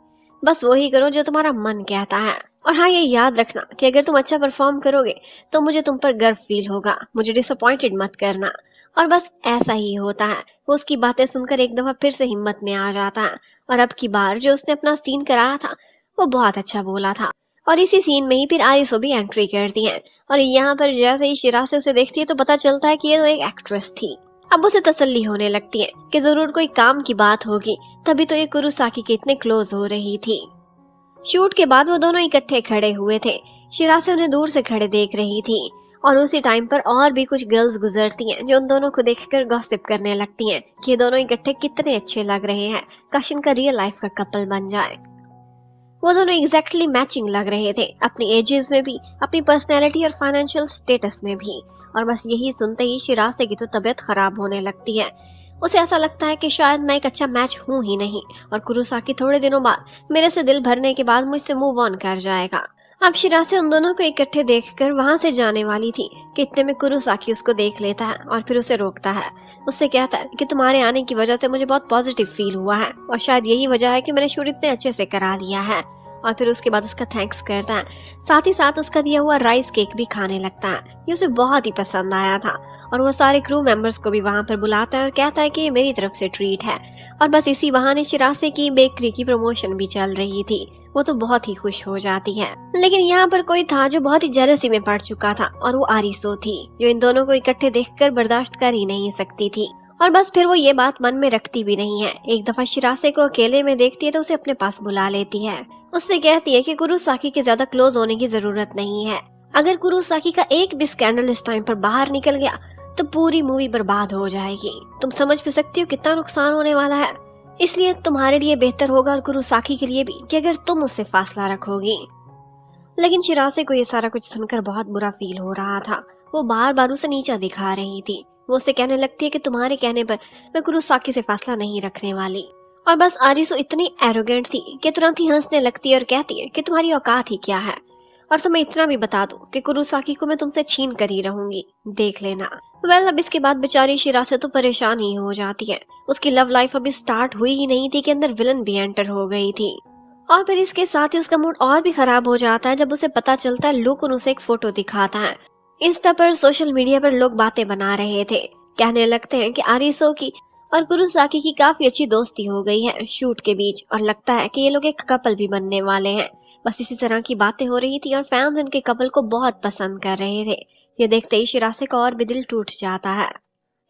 बस वही करो जो तुम्हारा मन कहता है। और हाँ, ये याद रखना कि अगर तुम अच्छा परफॉर्म करोगे तो मुझे तुम पर गर्व फील होगा, मुझे डिसअपॉइंटेड मत करना। और बस ऐसा ही होता है। वो उसकी बातें सुनकर एक दफा फिर से हिम्मत में आ जाता है और अब की बार जो उसने अपना सीन कराया था वो बहुत अच्छा बोला था। और इसी सीन में ही फिर आरिसो भी एंट्री करती है और यहाँ पर जैसे ही शिरासे उसे देखती है तो पता चलता है कि ये तो एक एक्ट्रेस थी। अब उसे तसल्ली होने लगती है कि जरूर कोई काम की बात होगी, तभी तो ये कुरुसाकी के इतने क्लोज हो रही थी। शूट के बाद वो दोनों इकट्ठे खड़े हुए थे। शिरासे उन्हें दूर से खड़े देख रही थी और उसी टाइम पर और भी कुछ गर्ल्स गुजरती हैं जो उन दोनों को देखकर गॉसिप करने लगती हैं कि ये दोनों इकट्ठे कितने अच्छे लग रहे हैं, काश इनका रियल लाइफ का कपल बन जाए। वो दोनों एग्जैक्टली मैचिंग लग रहे थे, अपनी एजेस में भी, अपनी पर्सनैलिटी और फाइनेंशियल स्टेटस में भी। और बस यही सुनते ही शिरासे की तो तबीयत खराब होने लगती है। उसे ऐसा लगता है कि शायद मैं एक अच्छा मैच हूँ ही नहीं और कुरुसाकी थोड़े दिनों बाद मेरे से दिल भरने के बाद मुझसे मूव ऑन कर जाएगा। अब शिरासे उन दोनों को इकट्ठे देखकर वहां से जाने वाली थी कि इतने में कुरुसाकी उसको देख लेता है और फिर उसे रोकता है। उससे कहता है कि तुम्हारे आने की वजह से मुझे बहुत पॉजिटिव फील हुआ है और शायद यही वजह है कि मैंने शूट इतने अच्छे से करा लिया है। और फिर उसके बाद उसका थैंक्स करता है, साथ ही साथ उसका दिया हुआ राइस केक भी खाने लगता है। ये उसे बहुत ही पसंद आया था और वो सारे क्रू मेंबर्स को भी वहां पर बुलाता है और कहता है कि ये मेरी तरफ से ट्रीट है। और बस इसी बहाने शिरासे की बेकरी की प्रमोशन भी चल रही थी। वो तो बहुत ही खुश हो जाती है। लेकिन यहाँ पर कोई था जो बहुत ही जेलसी में पड़ चुका था और वो आरिसो थी, जो इन दोनों को इकट्ठे देखकर बर्दाश्त कर ही नहीं सकती थी। और बस फिर वो ये बात मन में रखती भी नहीं है। एक दफा शिरासे को अकेले में देखती है तो उसे अपने पास बुला लेती है। उससे कहती है कि कुरोसाकी के ज्यादा क्लोज होने की जरूरत नहीं है। अगर कुरोसाकी का एक भी स्कैंडल इस टाइम पर बाहर निकल गया तो पूरी मूवी बर्बाद हो जाएगी। तुम समझ भी सकती हो कितना नुकसान होने वाला है। इसलिए तुम्हारे लिए बेहतर होगा और कुरोसाकी के लिए भी कि अगर तुम उससे फासला रखोगी। लेकिन शिरासे को ये सारा कुछ सुनकर बहुत बुरा फील हो रहा था। वो बार बार उसे नीचा दिखा रही थी। वो उसे कहने लगती है कि तुम्हारे कहने पर मैं कुरोसाकी से फासला नहीं रखने वाली। और बस आरिसो इतनी एरोगेंट थी कि तुरंत ही हंसने लगती है और कहती है कि तुम्हारी औकात ही क्या है। और तुम्हें इतना भी बता दूं कि कुरोसाकी को मैं तुमसे छीन कर ही रहूंगी, देख लेना। अब इसके बाद बेचारी शिरासे तो परेशान ही हो जाती है। उसकी लव लाइफ अभी स्टार्ट हुई ही नहीं थी कि अंदर विलन भी एंटर हो गई थी। और फिर इसके साथ ही उसका मूड और भी खराब हो जाता है जब उसे पता चलता है लुकुन उसे एक फोटो दिखाता है। इंस्टा पर, सोशल मीडिया पर लोग बातें बना रहे थे। कहने लगते हैं कि आरिसो की और कुरोसाकी की काफी अच्छी दोस्ती हो गई है शूट के बीच, और लगता है कि ये लोग एक कपल भी बनने वाले हैं। बस इसी तरह की बातें हो रही थी और फैंस इनके कपल को बहुत पसंद कर रहे थे। ये देखते ही शिरासे का और भी दिल टूट जाता है।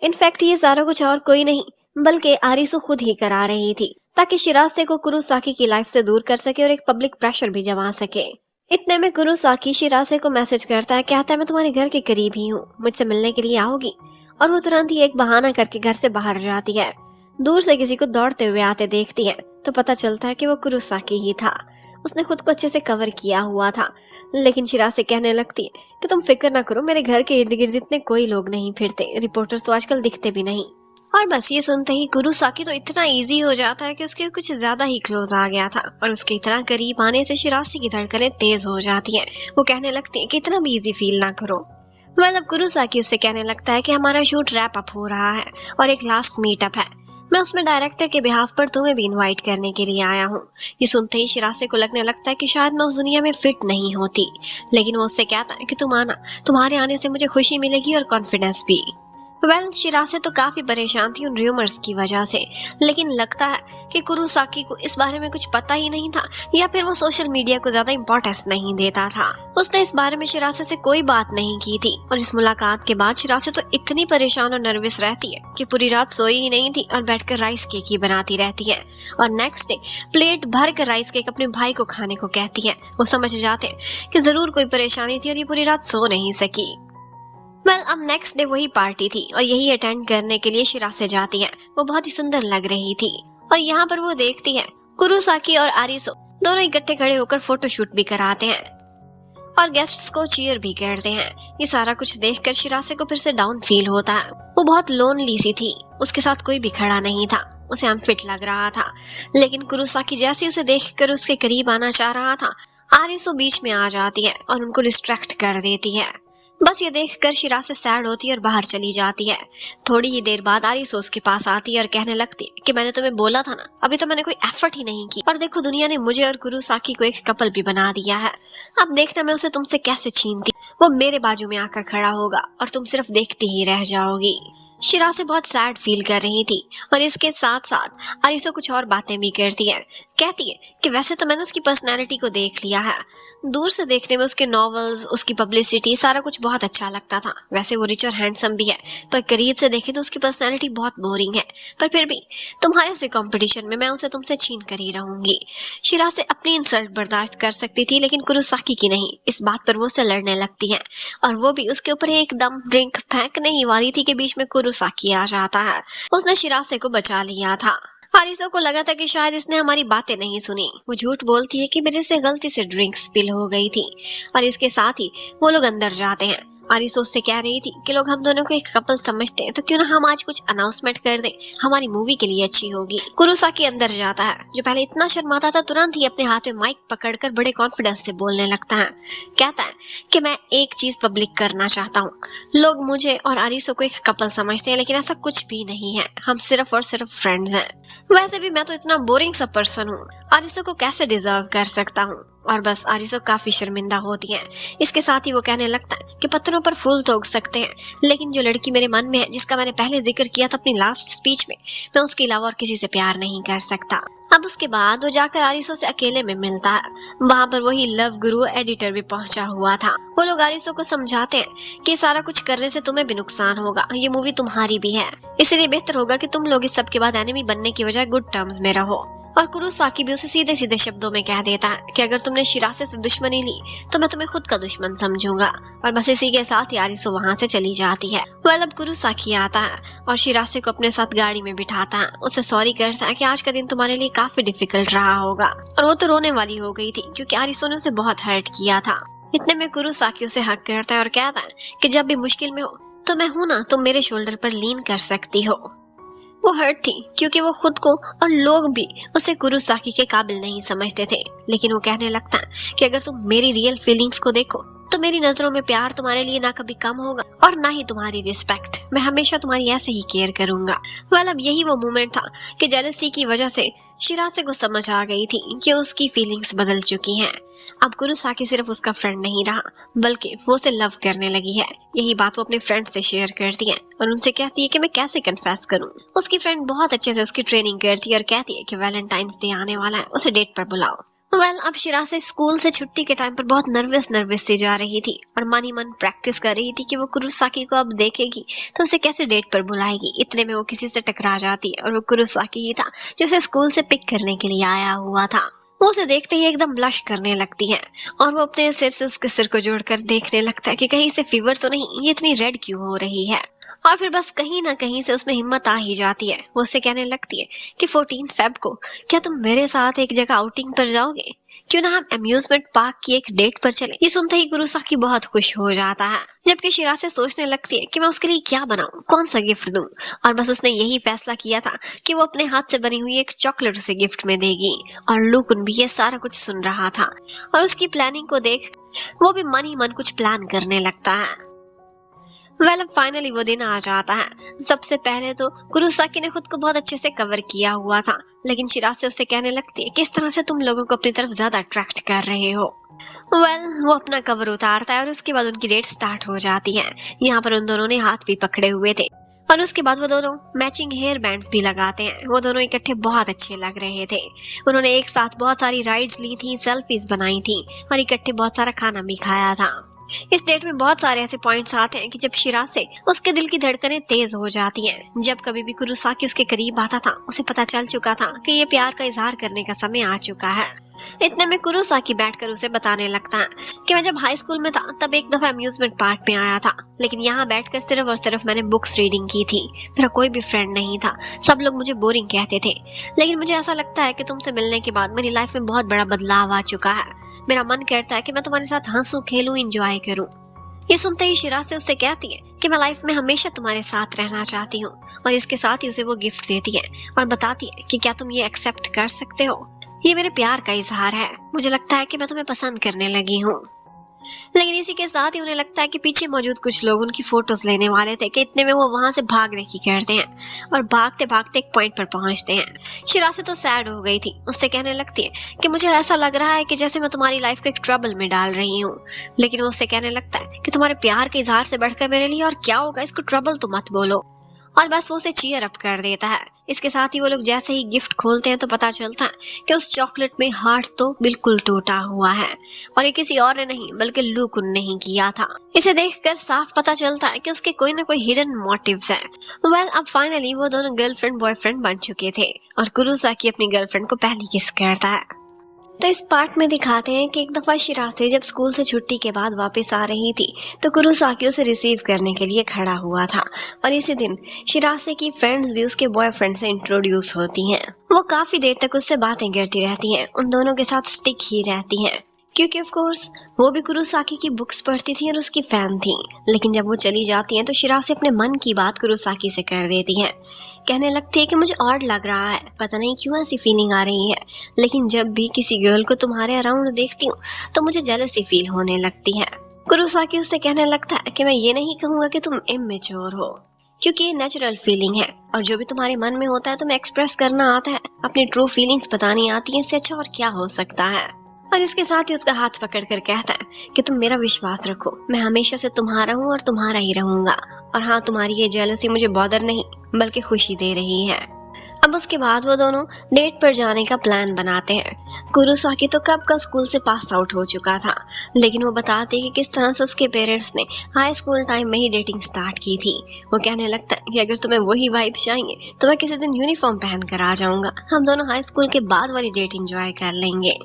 इनफैक्ट ये सारा कुछ और कोई नहीं बल्कि आरिसो खुद ही करा रही थी, ताकि शिरासे को कुरोसाकी की लाइफ से दूर कर सके और एक पब्लिक प्रेशर भी जमा सके। इतने में कुरोसाकी शिरासे को मैसेज करता है, कहता है मैं तुम्हारे घर के करीब ही हूँ, मुझसे मिलने के लिए आओगी। और वो तुरंत ही एक बहाना करके घर से बाहर जाती है। दूर से किसी को दौड़ते हुए आते देखती है तो पता चलता है कि वो कुरोसाकी ही था। उसने खुद को अच्छे से कवर किया हुआ था। लेकिन शिरासे कहने लगती है कि तुम फिक्र ना करो, मेरे घर के इर्द गिर्द इतने कोई लोग नहीं फिरते, रिपोर्टर्स तो आजकल दिखते भी नहीं। और बस ये सुनते ही कुरोसाकी तो इतना इजी हो जाता है कि उसके कुछ ज्यादा ही क्लोज आ गया था और उसके इतना करीब आने से शिरासे की धड़कनें तेज हो जाती हैं। वो कहने लगती है कि इतना भी इजी फील ना करो। अब कुरोसाकी उससे कहने लगता है कि हमारा शूट रैप अप हो रहा है और एक लास्ट मीटअप है। मैं उसमें डायरेक्टर के बिहाफ पर तुम्हें भी इनवाइट करने के लिए आया हूँ। ये सुनते ही शिरासे को लगने लगता है कि शायद मैं उस दुनिया में फिट नहीं होती। लेकिन वो उससे कहता है कि तुम आना, तुम्हारे आने से मुझे खुशी मिलेगी और कॉन्फिडेंस भी। शिरासे तो काफी परेशान थी उन रूमर्स की वजह से, लेकिन लगता है कि कुरोसाकी को इस बारे में कुछ पता ही नहीं था या फिर वो सोशल मीडिया को ज्यादा इंपॉर्टेंस नहीं देता था। उसने इस बारे में शिरासे से कोई बात नहीं की थी और इस मुलाकात के बाद शिरासे तो इतनी परेशान और नर्वस रहती है कि पूरी रात सोई ही नहीं थी और बैठकर राइस केक ही बनाती रहती है। और नेक्स्ट डे प्लेट भर कर राइस केक अपने भाई को खाने को कहती है। वो समझ जाते हैं कि जरूर कोई परेशानी थी और ये पूरी रात सो नहीं सकी। अब नेक्स्ट डे वही पार्टी थी और यही अटेंड करने के लिए शिरासे जाती है। वो बहुत ही सुंदर लग रही थी और यहाँ पर वो देखती है कुरोसाकी और आरिसो दोनों इकट्ठे खड़े होकर फोटोशूट भी कराते हैं और गेस्ट्स को चीयर भी करते हैं। ये सारा कुछ देखकर शिरासे को फिर से डाउन फील होता है। वो बहुत लोनली सी थी, उसके साथ कोई भी खड़ा नहीं था, उसे अनफिट लग रहा था। लेकिन कुरोसाकी जैसे उसे देखकर उसके करीब आना चाह रहा था, आरिसो बीच में आ जाती है और उनको डिस्ट्रैक्ट कर देती है। बस ये देखकर शिरासे सैड होती है और बाहर चली जाती है। थोड़ी ही देर बाद आरिसो उसके पास आती है और कहने लगती है कि मैंने तुम्हें बोला था ना, अभी तो मैंने कोई एफर्ट ही नहीं की और देखो दुनिया ने मुझे और कुरोसाकी को एक कपल भी बना दिया है। अब देखना मैं उसे तुमसे कैसे छीनती। वो मेरे बाजू में आकर खड़ा होगा और तुम सिर्फ देखती ही रह जाओगी। शिरासे बहुत सैड फील कर रही थी और इसके साथ साथ आरिसो कुछ और बातें भी करती है। कहती है कि वैसे तो मैंने उसकी पर्सनैलिटी को देख लिया है, दूर से देखने में उसके नॉवेल्स, उसकी पब्लिसिटी सारा कुछ बहुत अच्छा लगता था। वैसे वो रिच और हैंडसम भी है, पर करीब से देखे तो उसकी पर्सनैलिटी बहुत बोरिंग है। पर फिर भी तुम्हारे से कंपटीशन में मैं उसे तुमसे छीन कर ही रहूंगी। शिरासे अपनी इंसल्ट बर्दाश्त कर सकती थी लेकिन कुरोसाकी की नहीं। इस बात पर वो उससे लड़ने लगती है और वो भी उसके ऊपर एकदम ड्रिंक फेंकने ही वाली थी कि बीच में कुरोसाकी आ जाता है। उसने शिरासे को बचा लिया था। आरिसो को लगा था कि शायद इसने हमारी बातें नहीं सुनी। वो झूठ बोलती है कि मेरे से गलती से ड्रिंक स्पिल हो गई थी और इसके साथ ही वो लोग अंदर जाते हैं। आरिसो उससे कह रही थी कि लोग हम दोनों को एक कपल समझते हैं तो क्यों ना हम आज कुछ अनाउंसमेंट कर दें, हमारी मूवी के लिए अच्छी होगी। कुरोसाकी अंदर जाता है, जो पहले इतना शर्माता था तुरंत ही अपने हाथ में माइक पकड़कर बड़े कॉन्फिडेंस से बोलने लगता है। कहता है कि मैं एक चीज पब्लिक करना चाहता हूँ। लोग मुझे और आरिसो को एक कपल समझते हैं लेकिन ऐसा कुछ भी नहीं है, हम सिर्फ और सिर्फ फ्रेंड्स हैं। वैसे भी मैं तो इतना बोरिंग सा पर्सन हूँ, आरिसो को कैसे डिजर्व कर सकता हूँ। और बस आरिसो काफी शर्मिंदा होती है। इसके साथ ही वो कहने लगता है कि पत्थरों पर फूल तो उग सकते हैं लेकिन जो लड़की मेरे मन में है, जिसका मैंने पहले जिक्र किया था अपनी लास्ट स्पीच में, मैं उसके अलावा और किसी से प्यार नहीं कर सकता। अब उसके बाद वो जाकर आरिसो से अकेले में मिलता है। वहाँ पर वही लव गुरु एडिटर भी पहुंचा हुआ था। वो लोग आरिसो को समझाते हैं कि सारा कुछ करने से तुम्हें भी नुकसान होगा, ये मूवी तुम्हारी भी है, इसलिए बेहतर होगा कि तुम लोग इस सब के बाद एनिमी बनने की बजाय गुड टर्म्स में रहो। और कुरोसाकी भी उसे सीधे सीधे शब्दों में कह देता है कि अगर तुमने शिरासे से दुश्मनी ली तो मैं तुम्हें खुद का दुश्मन समझूंगा। और बस इसी के साथ ही आरिसो वहाँ से चली जाती है। अब कुरोसाकी आता है और शिरासे को अपने साथ गाड़ी में बिठाता है, उसे सॉरी करता है कि आज का दिन तुम्हारे लिए काफी डिफिकल्ट रहा होगा। और वो तो रोने वाली हो गई थी क्योंकि आरिसो ने उसे बहुत हर्ट किया था। इतने में कुरोसाकी उसे हक करता है और कहता है कि जब भी मुश्किल में हो तो मैं हूं ना, तुम मेरे शोल्डर पर लीन कर सकती हो। वो हर्ट थी क्योंकि वो खुद को और लोग भी उसे कुरोसाकी के काबिल नहीं समझते थे, लेकिन वो कहने लगता है कि अगर तुम मेरी रियल फीलिंग्स को देखो तो मेरी नजरों में प्यार तुम्हारे लिए ना कभी कम होगा और ना ही तुम्हारी रिस्पेक्ट। मैं हमेशा तुम्हारी ऐसे ही केयर करूंगा। अब यही वो मोमेंट था कि जेलसी की वजह से शिरासे को समझ आ गई थी कि उसकी फीलिंग्स बदल चुकी हैं। अब कुरोसाकी सिर्फ उसका फ्रेंड नहीं रहा बल्कि वो उसे लव करने लगी है। यही बात वो अपने फ्रेंड से शेयर करती है और उनसे कहती है कि मैं कैसे कन्फेस करूं। उसकी फ्रेंड बहुत अच्छे से उसकी ट्रेनिंग करती है और कहती है कि वैलेंटाइंस डे आने वाला है, उसे डेट पर बुलाओ। अब शिरासे स्कूल से छुट्टी के टाइम पर बहुत नर्वस से जा रही थी और मन ही मन प्रैक्टिस कर रही थी कि वो कुरोसाकी को अब देखेगी तो उसे कैसे डेट पर बुलाएगी। इतने में वो किसी से टकरा जाती है और वो कुरोसाकी ही था जो उसे स्कूल से पिक करने के लिए आया हुआ था। वो उसे देखते ही एकदम ब्लश करने लगती है और वो अपने सिर से उसके सिर को जोड़कर देखने लगता है कि कहीं से फीवर तो नहीं, ये इतनी रेड क्यों हो रही है। और फिर बस कहीं ना कहीं से उसमें हिम्मत आ ही जाती है। वो उससे कहने लगती है कि 14 फेब को क्या तुम मेरे साथ एक जगह आउटिंग पर जाओगे, क्यों ना हम अम्यूजमेंट पार्क की एक डेट पर चलें। ये सुनते ही कुरोसाकी बहुत खुश हो जाता है, जबकि शिरासे सोचने लगती है कि मैं उसके लिए क्या बनाऊं, कौन सा गिफ्ट दूं। और बस उसने यही फैसला किया था कि वो अपने हाथ से बनी हुई एक चॉकलेट उसे गिफ्ट में देगी। और लुकुन भी ये सारा कुछ सुन रहा था और उसकी प्लानिंग को देख वो भी मन ही मन कुछ प्लान करने लगता है। अब फाइनली वो दिन आ जाता है। सबसे पहले तो कुरोसाकी ने खुद को बहुत अच्छे से कवर किया हुआ था, लेकिन शिरासे उससे कहने लगती है कि इस तरह से तुम लोगों को अपनी तरफ ज्यादा अट्रैक्ट कर रहे हो। वो अपना कवर उतारता है और उसके बाद उनकी डेट स्टार्ट हो जाती है। यहाँ पर उन दोनों ने हाथ भी पकड़े हुए थे और उसके बाद वो दोनों मैचिंग हेयर बैंड्स भी लगाते हैं। वो दोनों इकट्ठे बहुत अच्छे लग रहे थे। उन्होंने एक साथ बहुत सारी राइड्स ली थी, सेल्फीज बनाई थी और इकट्ठे बहुत सारा खाना भी खाया था। इस डेट में बहुत सारे ऐसे पॉइंट्स आते हैं कि जब शिरासे उसके दिल की धड़कनें तेज हो जाती हैं। जब कभी भी कुरोसाकी उसके करीब आता था उसे पता चल चुका था कि ये प्यार का इजहार करने का समय आ चुका है। इतने में कुरोसाकी बैठकर उसे बताने लगता है कि मैं जब हाई स्कूल में था तब एक दफा अम्यूजमेंट पार्क में आया था, लेकिन यहाँ बैठकर सिर्फ और सिर्फ मैंने बुक्स रीडिंग की थी। मेरा कोई भी फ्रेंड नहीं था, सब लोग मुझे बोरिंग कहते थे। लेकिन मुझे ऐसा लगता है कि तुमसे मिलने के बाद मेरी लाइफ में बहुत बड़ा बदलाव आ चुका है। मेरा मन करता है कि मैं तुम्हारे साथ हंसूं, खेलूं, एंजॉय करूं। ये सुनते ही शिरासे उससे कहती है कि मैं लाइफ में हमेशा तुम्हारे साथ रहना चाहती हूँ। और इसके साथ ही उसे वो गिफ्ट देती है और बताती है कि क्या तुम ये एक्सेप्ट कर सकते हो, ये मेरे प्यार का इजहार है। मुझे लगता है कि मैं तुम्हें पसंद करने लगी हूँ। लेकिन इसी के साथ ही उन्हें लगता है कि पीछे मौजूद कुछ लोग उनकी फोटोज लेने वाले थे कि इतने में वो वहां से भागने की करते हैं और भागते भागते एक पॉइंट पर पहुंचते हैं। शिरासे तो सैड हो गई थी, उससे कहने लगती है कि मुझे ऐसा लग रहा है कि जैसे मैं तुम्हारी लाइफ को एक ट्रबल में डाल रही हूँ। लेकिन वो उससे कहने लगता है कि तुम्हारे प्यार के इजहार से बढ़कर मेरे लिए और क्या होगा, इसको ट्रबल तो मत बोलो। और बस वो उसे चीयर अप कर देता है। इसके साथ ही वो लोग जैसे ही गिफ्ट खोलते हैं तो पता चलता है कि उस चॉकलेट में हार्ट तो बिल्कुल टूटा हुआ है और ये किसी और ने नहीं बल्कि लुकुन ने ही किया था। इसे देखकर साफ पता चलता है कि उसके कोई ना कोई हिडन मोटिव्स हैं। अब फाइनली वो दोनों गर्लफ्रेंड बॉयफ्रेंड बन चुके थे और कुरोसाकी अपनी गर्लफ्रेंड को पहली किस करता है। तो इस पार्ट में दिखाते हैं कि एक दफा शिरासे जब स्कूल से छुट्टी के बाद वापस आ रही थी तो कुरोसाकी उसे रिसीव करने के लिए खड़ा हुआ था और इसी दिन शिरासे की फ्रेंड्स भी उसके बॉयफ्रेंड से इंट्रोड्यूस होती हैं। वो काफी देर तक उससे बातें करती रहती हैं, उन दोनों के साथ स्टिक ही रहती हैं क्योंकि ऑफ कोर्स वो भी कुरोसाकी की बुक्स पढ़ती थी और उसकी फैन थी। लेकिन जब वो चली जाती हैं तो शिरासे अपने मन की बात कुरोसाकी से कर देती है। कहने लगती है कि मुझे ऑड लग रहा है, पता नहीं क्यों ऐसी फीलिंग आ रही है, लेकिन जब भी किसी गर्ल को तुम्हारे अराउंड देखती हूँ तो मुझे जेलसी फील होने लगती है। कुरोसाकी उससे कहने लगता है कि मैं ये नहीं कहूँगा कि तुम इमेच्योर हो, क्योंकि ये नेचुरल फीलिंग है और जो भी तुम्हारे मन में होता है तुम्हें एक्सप्रेस करना आता है, अपनी ट्रू फीलिंग्स बतानी आती है, इससे अच्छा और क्या हो सकता है। और इसके साथ ही उसका हाथ पकड़कर कहता है कि तुम मेरा विश्वास रखो, मैं हमेशा से तुम्हारा हूँ और तुम्हारा ही रहूंगा। और हाँ, तुम्हारी ये जेलसी मुझे बॉदर नहीं बल्कि खुशी दे रही है। अब अब उसके बाद वो दोनों डेट पर जाने का प्लान बनाते हैं। कुरोसाकी तो कब का स्कूल से पास आउट हो चुका था, लेकिन वो बताते कि किस तरह से उसके पेरेंट्स ने हाई स्कूल टाइम में ही डेटिंग स्टार्ट की थी। वो कहने लगता है कि अगर तुम्हें वही वाइब चाहिए तो मैं किसी दिन यूनिफॉर्म पहन कर आ जाऊंगा, हम दोनों हाई स्कूल के बाद वाली डेट एंजॉय कर लेंगे।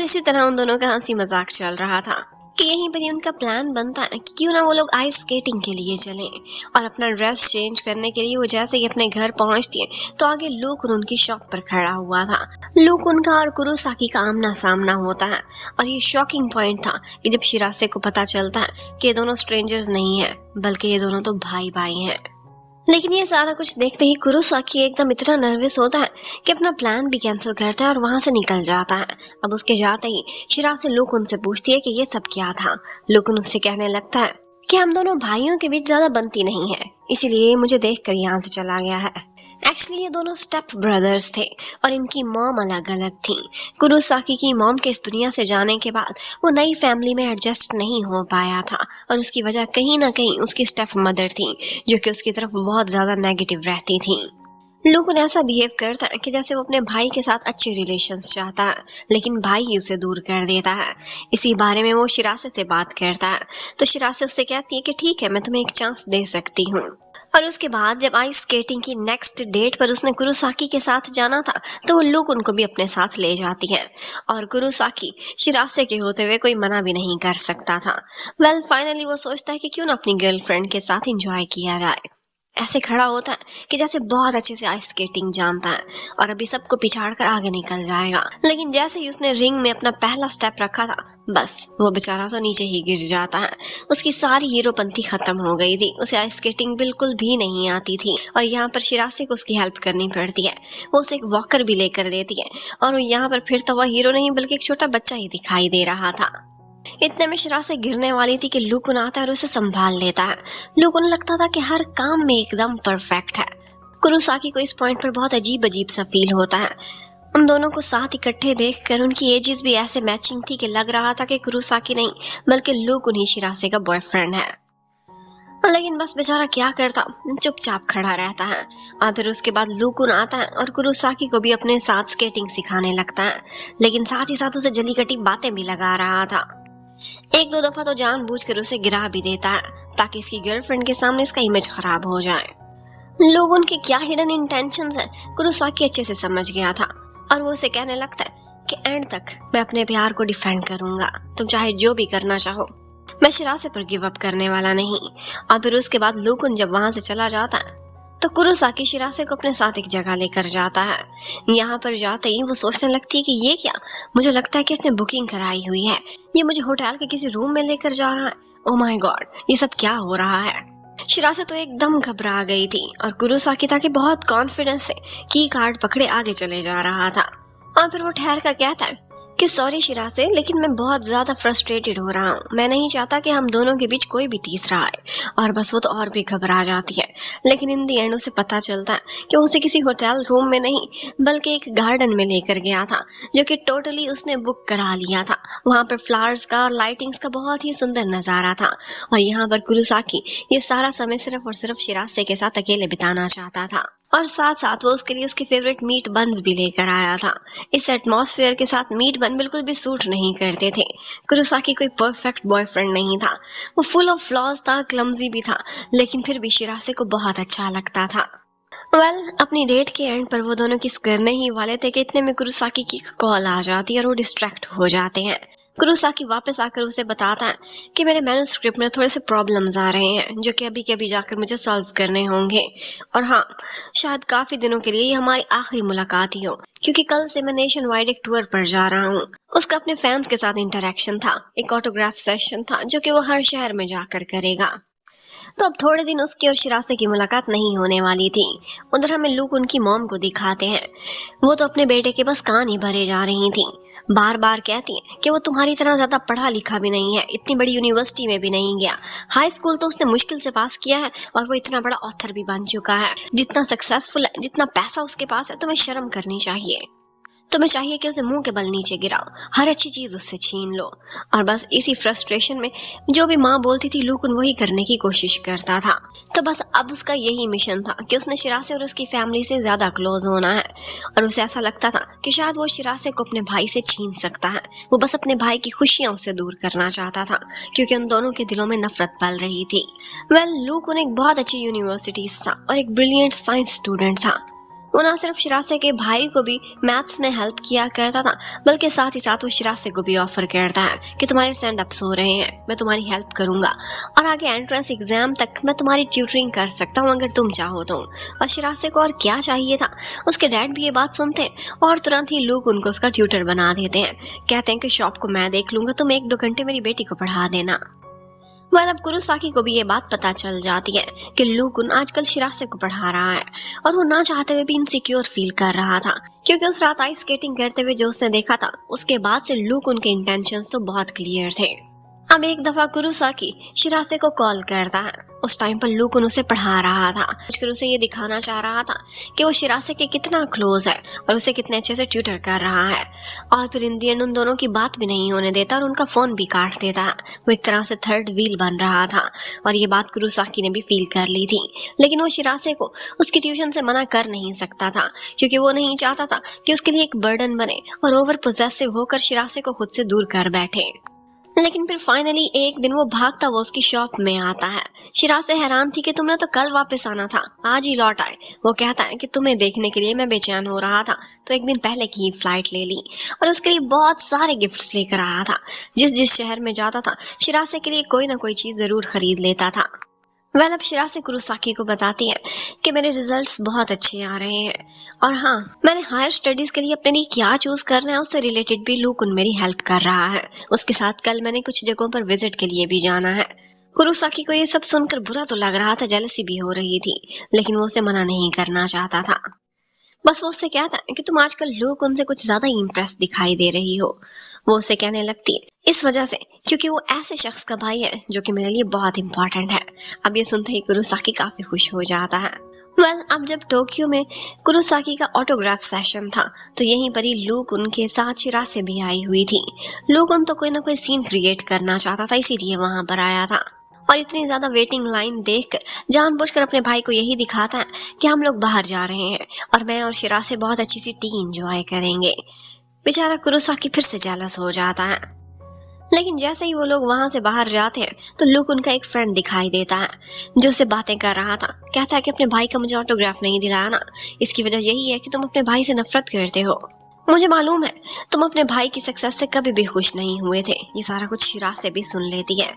इसी तरह उन दोनों का हंसी मजाक चल रहा था कि यहीं पर ही उनका प्लान बनता है कि क्यों ना वो लोग आइस स्केटिंग के लिए चलें। और अपना ड्रेस चेंज करने के लिए वो जैसे ही अपने घर पहुंचती है तो आगे लूकुन उनकी शॉप पर खड़ा हुआ था। लूकुन का और कुरोसाकी का आमना सामना होता है और ये शॉकिंग पॉइंट था कि जब शिरासे को पता चलता है कि ये दोनों स्ट्रेंजर्स नहीं है बल्कि ये दोनों तो भाई भाई हैं। लेकिन ये सारा कुछ देखते ही कुरोसाकी एकदम इतना नर्वस होता है कि अपना प्लान भी कैंसिल करता है और वहां से निकल जाता है। अब उसके जाते ही शिरासे लूकुन से पूछती है कि ये सब क्या था। लूकुन उससे कहने लगता है कि हम दोनों भाइयों के बीच ज्यादा बनती नहीं है, इसीलिए मुझे देखकर यहाँ से चला गया है। एक्चुअली ये दोनों स्टेप ब्रदर्स थे और इनकी मॉम अलग अलग थी। कुरोसाकी की मॉम के इस दुनिया से जाने के बाद वो नई फैमिली में एडजस्ट नहीं हो पाया था और उसकी वजह कहीं ना कहीं उसकी स्टेप मदर थी, जो कि उसकी तरफ बहुत ज्यादा नेगेटिव रहती थी। लूकुन ऐसा बिहेव करता है कि जैसे वो अपने भाई के साथ अच्छे रिलेशंस चाहता है, लेकिन भाई ही उसे दूर कर देता है। इसी बारे में वो शिरासे से बात करता है तो शिरासे उससे कहती है कि ठीक है, मैं तुम्हें एक चांस दे सकती हूँ। और उसके बाद जब आइस स्केटिंग की नेक्स्ट डेट पर उसने कुरोसाकी के साथ जाना था तो वो लूकुन को भी अपने साथ ले जाती है और कुरोसाकी शिरासे के होते हुए कोई मना भी नहीं कर सकता था। फाइनली वो सोचता है कि क्यों ना अपनी गर्लफ्रेंड के साथ एंजॉय किया जाए। ऐसे खड़ा होता है कि जैसे बहुत अच्छे से आइस स्केटिंग जानता है और अभी सबको पिछाड़ कर आगे निकल जाएगा। लेकिन जैसे ही उसने रिंग में अपना पहला स्टेप रखा था बस वो बेचारा तो नीचे ही गिर जाता है। उसकी सारी हीरोपंती खत्म हो गई थी, उसे आइस स्केटिंग बिल्कुल भी नहीं आती थी और यहाँ पर शिरासे को उसकी हेल्प करनी पड़ती है। वो उसे एक वॉकर भी लेकर देती है और वो यहाँ पर फिर तो वह हीरो नहीं बल्कि एक छोटा बच्चा ही दिखाई दे रहा था। इतने में शिरासे गिरने वाली थी कि लूकुन आता है और उसे संभाल लेता है। लूकुन लगता था कि हर काम में एकदम परफेक्ट है। कुरोसाकी को इस पॉइंट पर बहुत अजीब अजीब सा फील होता है। उन दोनों को साथ इकट्ठे देखकर उनकी एजेस भी ऐसे मैचिंग थी कि लग रहा था कि कुरोसाकी नहीं बल्कि लूकुन ही शिरासे का बॉयफ्रेंड है। लेकिन बस बेचारा क्या करता, चुपचाप खड़ा रहता है। और फिर उसके बाद लूकुन आता है और कुरोसाकी को भी अपने साथ स्केटिंग सिखाने लगता है, लेकिन साथ ही साथ उसे जली कटी बातें भी लगा रहा था। एक दो दफा तो जानबूझकर उसे गिरा भी देता है ताकि इसकी गर्लफ्रेंड के सामने इसका इमेज खराब हो जाए। लोगों के क्या हिडन इंटेंशंस है कुरोसाकी अच्छे से समझ गया था और वो उसे कहने लगता है कि एंड तक मैं अपने प्यार को डिफेंड करूंगा, तुम चाहे जो भी करना चाहो, मैं शिरासे पर गिव अप करने वाला नहीं। और फिर उसके बाद लूकुन जब वहां से चला जाता है तो कुरोसाकी शिरासे को अपने साथ एक जगह लेकर जाता है। यहाँ पर जाते ही वो सोचने लगती है कि ये क्या, मुझे लगता है कि इसने बुकिंग कराई हुई है, ये मुझे होटल के किसी रूम में लेकर जा रहा है। ओह माय गॉड, ये सब क्या हो रहा है। शिरासे तो एकदम घबरा गई थी और कुरोसाकी था कि बहुत कॉन्फिडेंस से की कार्ड पकड़े आगे चले जा रहा था। और फिर वो ठहर कर कहता है कि सॉरी शिरासे, लेकिन मैं बहुत ज्यादा फ्रस्ट्रेटेड हो रहा हूँ, मैं नहीं चाहता कि हम दोनों के बीच कोई भी तीसरा आए। और बस वो तो और भी घबरा जाती है। लेकिन इन दी एंड उसे पता चलता है कि उसे किसी होटल रूम में नहीं बल्कि एक गार्डन में लेकर गया था, जो कि टोटली उसने बुक करा लिया था। वहाँ पर फ्लावर्स का और लाइटिंग्स का बहुत ही सुंदर नजारा था और यहाँ पर कुरोसाकी ये सारा समय सिर्फ और सिर्फ शिरासे के साथ अकेले बिताना चाहता था और साथ साथ वो उसके लिए उसके फेवरेट मीट बन्स भी लेकर आया था। इस एटमॉस्फेयर के साथ मीट बन बिल्कुल भी सूट नहीं करते थे। कुरोसाकी कोई परफेक्ट बॉयफ्रेंड नहीं था, वो फुल ऑफ फ्लॉज था, क्लमजी भी था, लेकिन फिर भी शिरासे को बहुत अच्छा लगता था। अपनी डेट के एंड पर वो दोनों किस करने ही वाले थे कि इतने में कुरोसाकी की कॉल आ जाती है और वो डिस्ट्रैक्ट हो जाते हैं। कुरोसाकी वापस आकर उसे बताता है कि मेरे मैन्युस्क्रिप्ट में थोड़े से प्रॉब्लम्स आ रहे हैं जो कि अभी के अभी जाकर मुझे सॉल्व करने होंगे। और हाँ, शायद काफी दिनों के लिए ये हमारी आखिरी मुलाकात ही हो, क्योंकि कल से मैं नेशन वाइड एक टूर पर जा रहा हूँ। उसका अपने फैंस के साथ इंटरेक्शन था, एक ऑटोग्राफ सेशन था जो कि वो हर शहर में जाकर करेगा। तो अब थोड़े दिन उसकी और शिरासे की मुलाकात नहीं होने वाली थी। उधर हमें लूक उनकी मॉम को दिखाते हैं। वो तो अपने बेटे के बस कान ही भरे जा रही थी, बार बार कहती है कि वो तुम्हारी तरह ज्यादा पढ़ा लिखा भी नहीं है, इतनी बड़ी यूनिवर्सिटी में भी नहीं गया, हाई स्कूल तो उसने मुश्किल से पास किया है और वो इतना बड़ा ऑथर भी बन चुका है, जितना सक्सेसफुल है, जितना पैसा उसके पास है, तुम्हें शर्म करनी चाहिए। तुम्हें चाहिए कि उसे मुंह के बल नीचे गिराओ, हर अच्छी चीज उससे छीन लो। और बस इसी फ्रस्ट्रेशन में जो भी माँ बोलती थी लूकन वही करने की कोशिश करता था। तो बस अब उसका यही मिशन था कि उसने शिरासे और उसकी फैमिली से ज्यादा क्लोज होना है। और उसे ऐसा लगता था कि शायद वो शिरासे को अपने भाई से छीन सकता है। वो बस अपने भाई की खुशियां उससे दूर करना चाहता था, क्योंकि उन दोनों के दिलों में नफरत पल रही थी। लूकन एक बहुत अच्छी यूनिवर्सिटी था और एक ब्रिलियंट साइंस स्टूडेंट था। वो ना सिर्फ शिरासे के भाई को भी मैथ्स में हेल्प किया करता था, बल्कि साथ ही साथ वो शिरासे को भी ऑफर करता है कि तुम्हारे स्टैंड अप्स हो रहे हैं, मैं तुम्हारी हेल्प करूंगा और आगे एंट्रेंस एग्जाम तक मैं तुम्हारी ट्यूटरिंग कर सकता हूँ अगर तुम चाहो तो। और शिरासे को और क्या चाहिए था। उसके डैड भी ये बात सुनते हैं और तुरंत ही लोग उनको उसका ट्यूटर बना देते हैं। कहते हैं कि शॉप को मैं देख लूंगा, तुम 1-2 घंटे मेरी बेटी को पढ़ा देना। अब कुरोसाकी को भी ये बात पता चल जाती है कि लूकुन आजकल शिरासे को पढ़ा रहा है और वो ना चाहते हुए भी इनसिक्योर फील कर रहा था, क्योंकि उस रात आइस स्केटिंग करते हुए जो उसने देखा था उसके बाद से लूकुन के इंटेंशंस तो बहुत क्लियर थे। अब एक दफा कुरोसाकी शिरासे को कॉल करता है। उस टाइम पर लूकुन उसे पढ़ा रहा था, उसे ये दिखाना चाह रहा था कि वो शिरासे के कितना क्लोज है और उसे कितने अच्छे से ट्यूटर कर रहा है। और फिर इन दी एंड उन दोनों की बात भी नहीं होने देता और उनका फोन भी काट देता है। वो एक तरह से थर्ड व्हील बन रहा था और ये बात कुरोसाकी ने भी फील कर ली थी, लेकिन वो शिरासे को उसकी ट्यूशन से मना कर नहीं सकता था, क्योंकि वो नहीं चाहता था कि उसके लिए एक बर्डन बने और ओवर पोजेसिव होकर शिरासे को खुद से दूर कर बैठे। लेकिन फिर फाइनली एक दिन वो भागता हुआ उसकी शॉप में आता है। शिरासे हैरान थी कि तुमने तो कल वापस आना था, आज ही लौट आए। वो कहता है कि तुम्हें देखने के लिए मैं बेचैन हो रहा था, तो एक दिन पहले की फ्लाइट ले ली और उसके लिए बहुत सारे गिफ्ट्स लेकर आया था। जिस शहर में जाता था शिरासे के लिए कोई ना कोई चीज जरूर खरीद लेता था। अब शिरासे कुरोसाकी को बताती है कि मेरे रिजल्ट्स बहुत अच्छे आ रहे हैं और हाँ, मैंने हायर स्टडीज के लिए अपने लिए क्या चूज करना है उससे रिलेटेड भी लूकुन मेरी हेल्प कर रहा है। उसके साथ कल मैंने कुछ जगहों पर विजिट के लिए भी जाना है। कुरोसाकी को ये सब सुनकर बुरा तो लग रहा था, जेलसी भी हो रही थी, लेकिन वो उसे मना नहीं करना चाहता था। बस वो उससे कहता है कि तुम आजकल लोग उनसे कुछ ज्यादा इम्प्रेस दिखाई दे रही हो। वो उसे कहने लगती है इस वजह से क्योंकि वो ऐसे शख्स का भाई है जो कि मेरे लिए बहुत इंपॉर्टेंट है। अब ये सुनते ही कुरोसाकी काफी खुश हो जाता है। अब जब टोक्यो में कुरोसाकी का ऑटोग्राफ सेशन था तो यहीं पर ही लोग उनके साथ शिरासे भी आई हुई थी। लोग उन तो कोई ना कोई सीन क्रिएट करना चाहता था, इसीलिए वहां पर आया था और इतनी ज्यादा वेटिंग लाइन देखकर जानबूझकर अपने भाई को यही दिखाता है कि हम लोग बाहर जा रहे हैं और मैं और शिरासे बहुत अच्छी सी टी एंजॉय करेंगे। बेचारा कुरोसाकी फिर से जेलस हो जाता है। लेकिन जैसे ही वो लोग वहां से बाहर जाते हैं तो लुक उनका एक फ्रेंड दिखाई देता है जो उससे बातें कर रहा था। कहता है कि अपने भाई का मुझे ऑटोग्राफ नहीं दिलाया ना, इसकी वजह यही है कि तुम अपने भाई से नफरत करते हो। मुझे मालूम है तुम अपने भाई की सक्सेस से कभी भी खुश नहीं हुए थे। ये सारा कुछ शिरासे भी सुन लेती है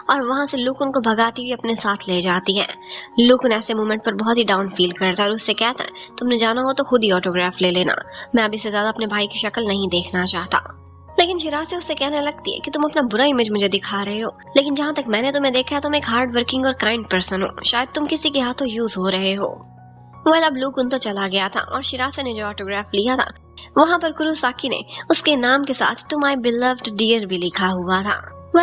और वहां से लुक उनको भगाती हुई अपने साथ ले जाती है। लुक ऐसे मोमेंट पर बहुत ही डाउन फील करता है और उससे कहता है तुमने जाना हो तो खुद ही ऑटोग्राफ ले लेना, मैं अभी से ज्यादा अपने भाई की शक्ल नहीं देखना चाहता। लेकिन शिरासे उससे कहने लगती है कि तुम अपना बुरा इमेज मुझे दिखा रहे हो, लेकिन जहाँ तक मैंने तुम्हें देखा है तुम एक हार्ड वर्किंग और काइंड पर्सन हो, शायद तुम किसी के हाथों यूज हो रहे हो। अब लुक उन तो चला गया था और शिरासे ने जो ऑटोग्राफ लिया था वहां पर कुरोसाकी ने उसके नाम के साथ टू माई बिलव्ड डियर भी लिखा हुआ था।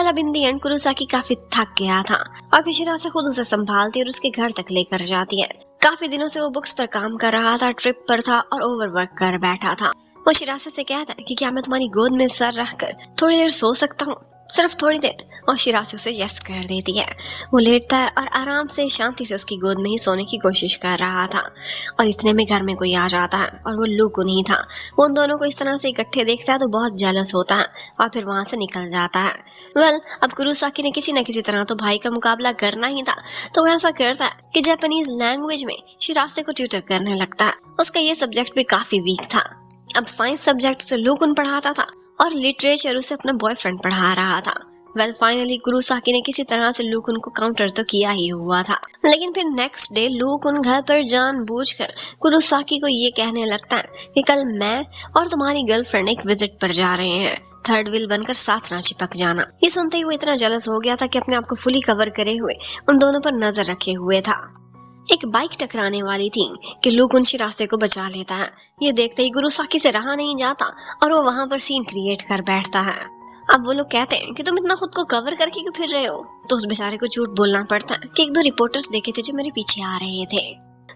अब इन दी एंड कुरोसाकी काफी थक गया था और फिर शिरासे खुद उसे संभालती और उसके घर तक लेकर जाती है। काफी दिनों से वो बुक्स पर काम कर रहा था, ट्रिप पर था और ओवरवर्क कर बैठा था। वो शिरासे से कहता है कि क्या मैं तुम्हारी गोद में सर रखकर थोड़ी देर सो सकता हूँ, सिर्फ थोड़ी देर। और शिरासे उसे यस कर देती है। वो लेटता है और आराम से शांति से उसकी गोद में ही सोने की कोशिश कर रहा था और इतने में घर में कोई आ जाता है और वो लुको नहीं था। वो उन दोनों को इस तरह से इकट्ठे देखता है तो बहुत जेलस होता है और फिर वहां से निकल जाता है। अब कुरोसाकी ने किसी न किसी तरह तो भाई का मुकाबला करना ही था, तो वो ऐसा करता है कि जापानीज लैंग्वेज में शिरासे को ट्यूटर करने लगता है। उसका ये सब्जेक्ट भी काफी वीक था। अब साइंस सब्जेक्ट से लुकुन पढ़ाता था और लिटरेचर उसे अपना बॉयफ्रेंड पढ़ा रहा था। फाइनली कुरोसाकी ने किसी तरह से लुकुन को काउंटर तो किया ही हुआ था। लेकिन फिर नेक्स्ट डे लुकुन घर पर जानबूझकर कुरोसाकी को ये कहने लगता है कि कल मैं और तुम्हारी गर्लफ्रेंड एक विजिट पर जा रहे हैं, थर्ड व्हील बनकर साथ ना चिपक जाना। ये सुनते ही वो इतना जेलस हो गया था कि अपने आप को फुली कवर करे हुए उन दोनों पर नजर रखे हुए था। एक बाइक टकराने वाली थी कि लुकुन शिरासे को बचा लेता है। ये देखते ही कुरोसाकी से रहा नहीं जाता और वो वहां पर सीन क्रिएट कर बैठता है। अब वो लोग कहते हैं कि तुम इतना खुद को कवर करके क्यों फिर रहे हो, तो उस बेचारे को झूठ बोलना पड़ता है कि 1-2 रिपोर्टर्स देखे थे जो मेरे पीछे आ रहे थे।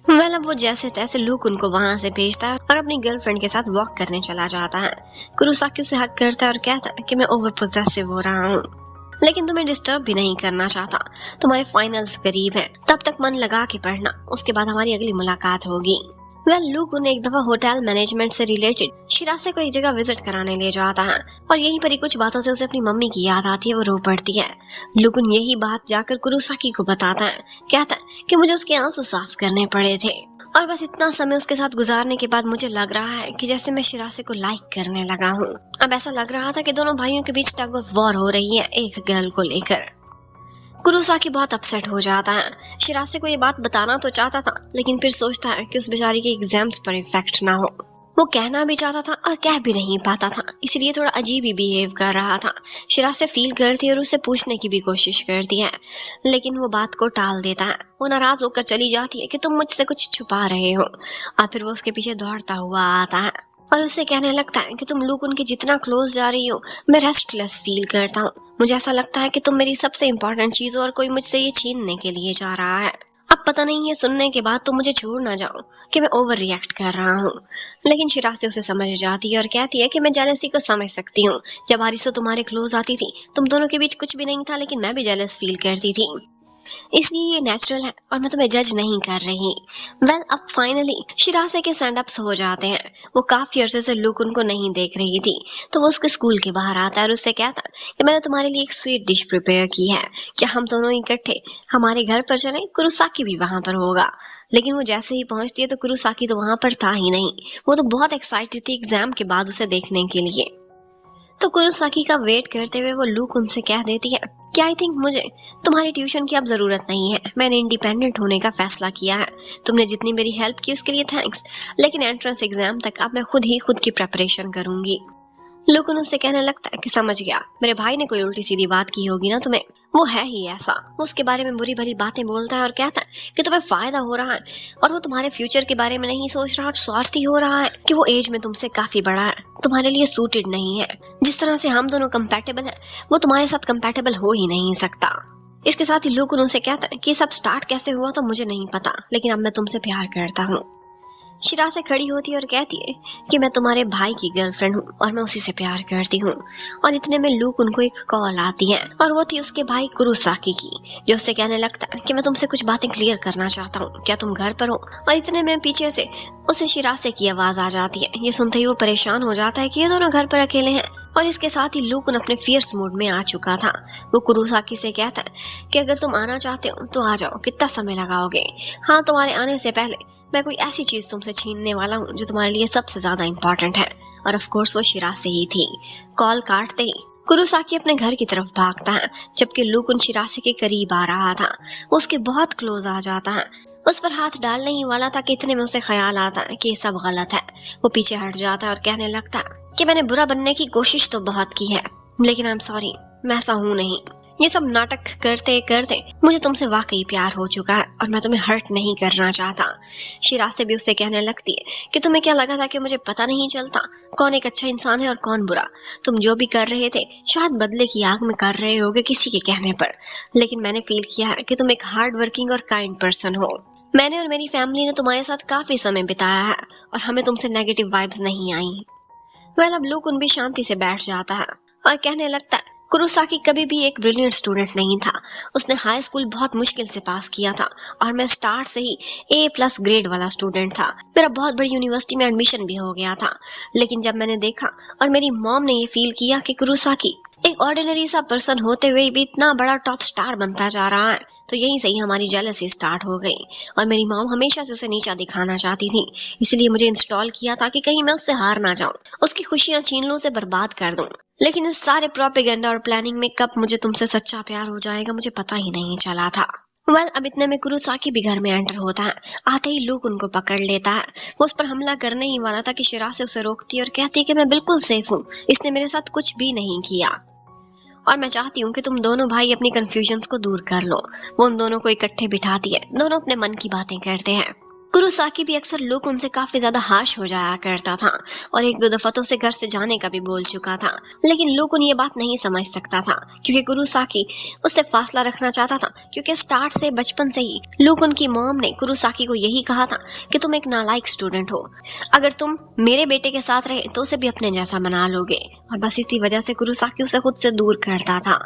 अब वो जैसे तैसे लूक उनको वहां से भेजता है और अपनी गर्लफ्रेंड के साथ वॉक करने चला जाता है। कुरोसाकी उसे हक करता है और कहता है कि मैं ओवर पोजेसिव हो रहा हूँ, लेकिन तुम्हें डिस्टर्ब भी नहीं करना चाहता। तुम्हारे फाइनल्स करीब हैं, तब तक मन लगा के पढ़ना, उसके बाद हमारी अगली मुलाकात होगी। लूक उन्हें एक दफा होटल मैनेजमेंट से रिलेटेड शिरासे को एक जगह विजिट कराने ले जाता है और यहीं पर ही कुछ बातों से उसे अपनी मम्मी की याद आती है, वो रो पड़ती है। लूक यही बात जाकर कुरोसाकी को बताता है, कहता है कि मुझे उसके आंसू साफ करने पड़े थे और बस इतना समय उसके साथ गुजारने के बाद मुझे लग रहा है कि जैसे मैं शिरासे को लाइक करने लगा हूँ। अब ऐसा लग रहा था कि दोनों भाइयों के बीच टग ऑफ वॉर हो रही है एक गर्ल को लेकर। कुरोसाकी बहुत अपसेट हो जाता है। शिरासे को ये बात बताना तो चाहता था, लेकिन फिर सोचता है कि उस बेचारी के एग्जाम्स पर इफेक्ट ना हो। वो कहना भी चाहता था और कह भी नहीं पाता था, इसलिए थोड़ा अजीब ही बिहेव कर रहा था। शिरासे फील करती है और उससे पूछने की भी कोशिश करती है, लेकिन वो बात को टाल देता है। वो नाराज होकर चली जाती है कि तुम मुझसे कुछ छुपा रहे हो, और फिर वो उसके पीछे दौड़ता हुआ आता है और उससे कहने लगता है कि तुम लोग उनके जितना क्लोज जा रही हो, मैं रेस्टलेस फील करता हूँ। मुझे ऐसा लगता है कि तुम मेरी सबसे इम्पोर्टेंट चीज हो और कोई मुझसे ये छीनने के लिए जा रहा है। अब पता नहीं है सुनने के बाद तुम मुझे छोड़ ना जाओ कि मैं ओवर रिएक्ट कर रहा हूँ। लेकिन शिरासे उसे समझ जाती है और कहती है कि मैं जेलसी को समझ सकती हूँ। जब आरिसो तुम्हारे क्लोज आती थी, तुम दोनों के बीच कुछ भी नहीं था, लेकिन मैं भी जेलस फील करती थी, इसलिए ये नेचुरल है और मैं तुम्हें जज नहीं कर रही। अब फाइनली शिरासे के स्टैंड अप्स हो जाते हैं। वो काफी अरसे से लुक उनको नहीं देख रही थी, तो वो उसके स्कूल के बाहर आता है और उससे कहता कि मैंने तुम्हारे लिए एक स्वीट डिश प्रिपेयर की है, क्या हम दोनों इकट्ठे हमारे घर पर चलें? कुरोसाकी भी वहां पर होगा। लेकिन वो जैसे ही पहुंचती है तो कुरोसाकी तो वहां पर था ही नहीं। वो तो बहुत एक्साइटेड थी एग्जाम के बाद उसे देखने के लिए। तो कुरोसाकी का वेट करते हुए वो लूक उनसे कह देती है कि आई थिंक मुझे तुम्हारी ट्यूशन की अब जरूरत नहीं है, मैंने इंडिपेंडेंट होने का फैसला किया है। तुमने जितनी मेरी हेल्प की उसके लिए थैंक्स, लेकिन एंट्रेंस एग्जाम तक अब मैं खुद ही खुद की प्रेपरेशन करूंगी। लुकुन उससे कहने लगता है कि समझ गया, मेरे भाई ने कोई उल्टी सीधी बात की होगी ना तुम्हें, वो है ही ऐसा। वो उसके बारे में बुरी भली बातें बोलता है और कहता है कि तुम्हें फायदा हो रहा है और वो तुम्हारे फ्यूचर के बारे में नहीं सोच रहा और स्वार्थी हो रहा है कि वो एज में तुमसे काफी बड़ा है, तुम्हारे लिए सूटेड नहीं है। जिस तरह से हम दोनों कंपैटिबल हैं, वो तुम्हारे साथ कंपैटिबल हो ही नहीं सकता। इसके साथ ही लुकुन उनसे कहता है कि सब स्टार्ट कैसे हुआ तो मुझे नहीं पता, लेकिन अब मैं तुमसे प्यार करता हूँ। शिरासे खड़ी होती है और कहती है कि मैं तुम्हारे भाई की गर्लफ्रेंड हूँ और मैं उसी से प्यार करती हूँ। और इतने में लूक उनको एक कॉल आती है और वो थी उसके भाई कुरोसाकी की, जो उससे कहने लगता है कि मैं तुमसे कुछ बातें क्लियर करना चाहता हूँ, क्या तुम घर पर हो? और इतने में पीछे से उसे शिरासे की आवाज आ जाती है। ये सुनते ही वो परेशान हो जाता है कि ये दोनों घर पर अकेले हैं और इसके साथ ही लूकुन अपने फियर्स मूड में आ चुका था। वो कुरोसाकी से कहता है कि अगर तुम आना चाहते हो तो आ जाओ, कितना समय लगाओगे? हाँ, तुम्हारे आने से पहले मैं कोई ऐसी चीज तुमसे छीनने वाला हूँ जो तुम्हारे लिए सबसे ज्यादा इम्पोर्टेंट है। और ऑफ कोर्स वो शिरासे ही थी। कॉल काटते ही कुरोसाकी अपने घर की तरफ भागता है, जबकि लूकुन शिरासे के करीब आ रहा था। वो उसके बहुत क्लोज आ जाता है, उस पर हाथ डालने ही वाला था कि इतने में उसे ख्याल आता है कि ये सब गलत है। वो पीछे हट जाता है और कहने लगता है कि मैंने बुरा बनने की कोशिश तो बहुत की है, लेकिन आई एम सॉरी, मैं ऐसा हूँ नहीं। ये सब नाटक करते करते मुझे तुमसे वाकई प्यार हो चुका है और मैं तुम्हें हर्ट नहीं करना चाहता। शिरासे भी उससे कहने लगती है कि तुम्हें क्या लगा था कि मुझे पता नहीं चलता कौन एक अच्छा इंसान है और कौन बुरा? तुम जो भी कर रहे थे शायद बदले की आग में कर रहे होगे किसी के कहने पर, लेकिन मैंने फील किया है कि तुम एक हार्ड वर्किंग और काइंड पर्सन हो। मैंने और मेरी फैमिली ने तुम्हारे साथ काफी समय बिताया है और हमें तुमसे नेगेटिव वाइब्स नहीं आई। अब लूकुन भी शांति से बैठ जाता है और कहने लगता है कुरोसाकी कभी भी एक ब्रिलियंट स्टूडेंट नहीं था। उसने हाई स्कूल बहुत मुश्किल से पास किया था और मैं स्टार्ट से ही A+ ग्रेड वाला स्टूडेंट था। मेरा बहुत बड़ी यूनिवर्सिटी में एडमिशन भी हो गया था, लेकिन जब मैंने देखा और मेरी मॉम ने ये फील किया कि कुरोसाकी एक ऑर्डिनरी सा पर्सन होते हुए भी इतना बड़ा टॉप स्टार बनता जा रहा है, तो यहीं से ही हमारी जेलसी स्टार्ट हो गई। और मेरी मॉम हमेशा से उसे नीचा दिखाना चाहती थी, इसलिए मुझे इंस्टॉल किया था कि कहीं मैं उससे हार ना जाऊं, उसकी खुशियां छीन लूं, उसे बर्बाद कर दूं। लेकिन इस सारे प्रोपेगेंडा और प्लानिंग में कब मुझे तुमसे सच्चा प्यार हो जाएगा मुझे पता ही नहीं चला था। अब इतने में कुरोसाकी भी घर में एंटर होता है। आते ही लूक उनको पकड़ लेता है। वो उस पर हमला करने ही वाला था कि शिरासे उसे रोकती है और कहती है कि मैं बिल्कुल सेफ हूँ, इसने मेरे साथ कुछ भी नहीं किया और मैं चाहती हूँ कि तुम दोनों भाई अपनी कंफ्यूजन्स को दूर कर लो। वो उन दोनों को इकट्ठे बिठाती है, दोनों अपने मन की बातें करते हैं। कुरोसाकी भी अक्सर लोग उनसे काफी ज्यादा हार्श हो जाया करता था और एक दो दफा तो उसे घर से जाने का भी बोल चुका था, लेकिन लोगुन ये बात नहीं समझ सकता था क्योंकि कुरोसाकी उससे फासला रखना चाहता था। क्योंकि स्टार्ट से बचपन से ही लोगुन की मॉम ने कुरोसाकी को यही कहा था कि तुम एक नालायक स्टूडेंट हो, अगर तुम मेरे बेटे के साथ रहे तो उसे भी अपने जैसा बना लोगे। और बस इसी वजह से कुरोसाकी उसे खुद से दूर करता था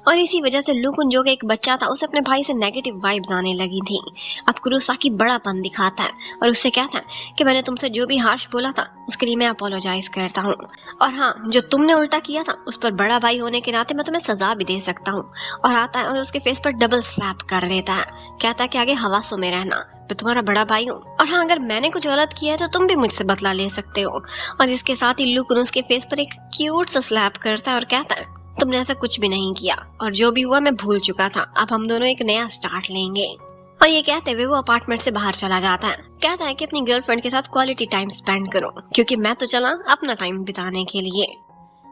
और इसी वजह से लुकुन जो कि एक बच्चा था उसे अपने भाई से नेगेटिव वाइब्स आने लगी थी। अब कुरोसाकी बड़ापन दिखाता है और उससे कहता है कि मैंने तुमसे जो भी हार्श बोला था उसके लिए मैं अपोलोजाइज करता हूँ, और हाँ, जो तुमने उल्टा किया था उस पर बड़ा भाई होने के नाते मैं तुम्हें सजा भी दे सकता हूँ। और आता है और उसके फेस पर डबल स्लैप कर देता है, कहता है कि आगे हवासों में रहना, मैं तुम्हारा बड़ा भाई हूँ, और हाँ, अगर मैंने कुछ गलत किया है तो तुम भी मुझसे बदला ले सकते हो। और इसके साथ ही लुकुन उसके फेस पर एक क्यूट सा स्लैप करता है और कहता है तुमने ऐसा कुछ भी नहीं किया और जो भी हुआ मैं भूल चुका था, अब हम दोनों एक नया स्टार्ट लेंगे। और ये कहते हुए वो अपार्टमेंट से बाहर चला जाता है, कहता है कि अपनी गर्लफ्रेंड के साथ क्वालिटी टाइम स्पेंड करो क्योंकि मैं तो चला अपना टाइम बिताने के लिए।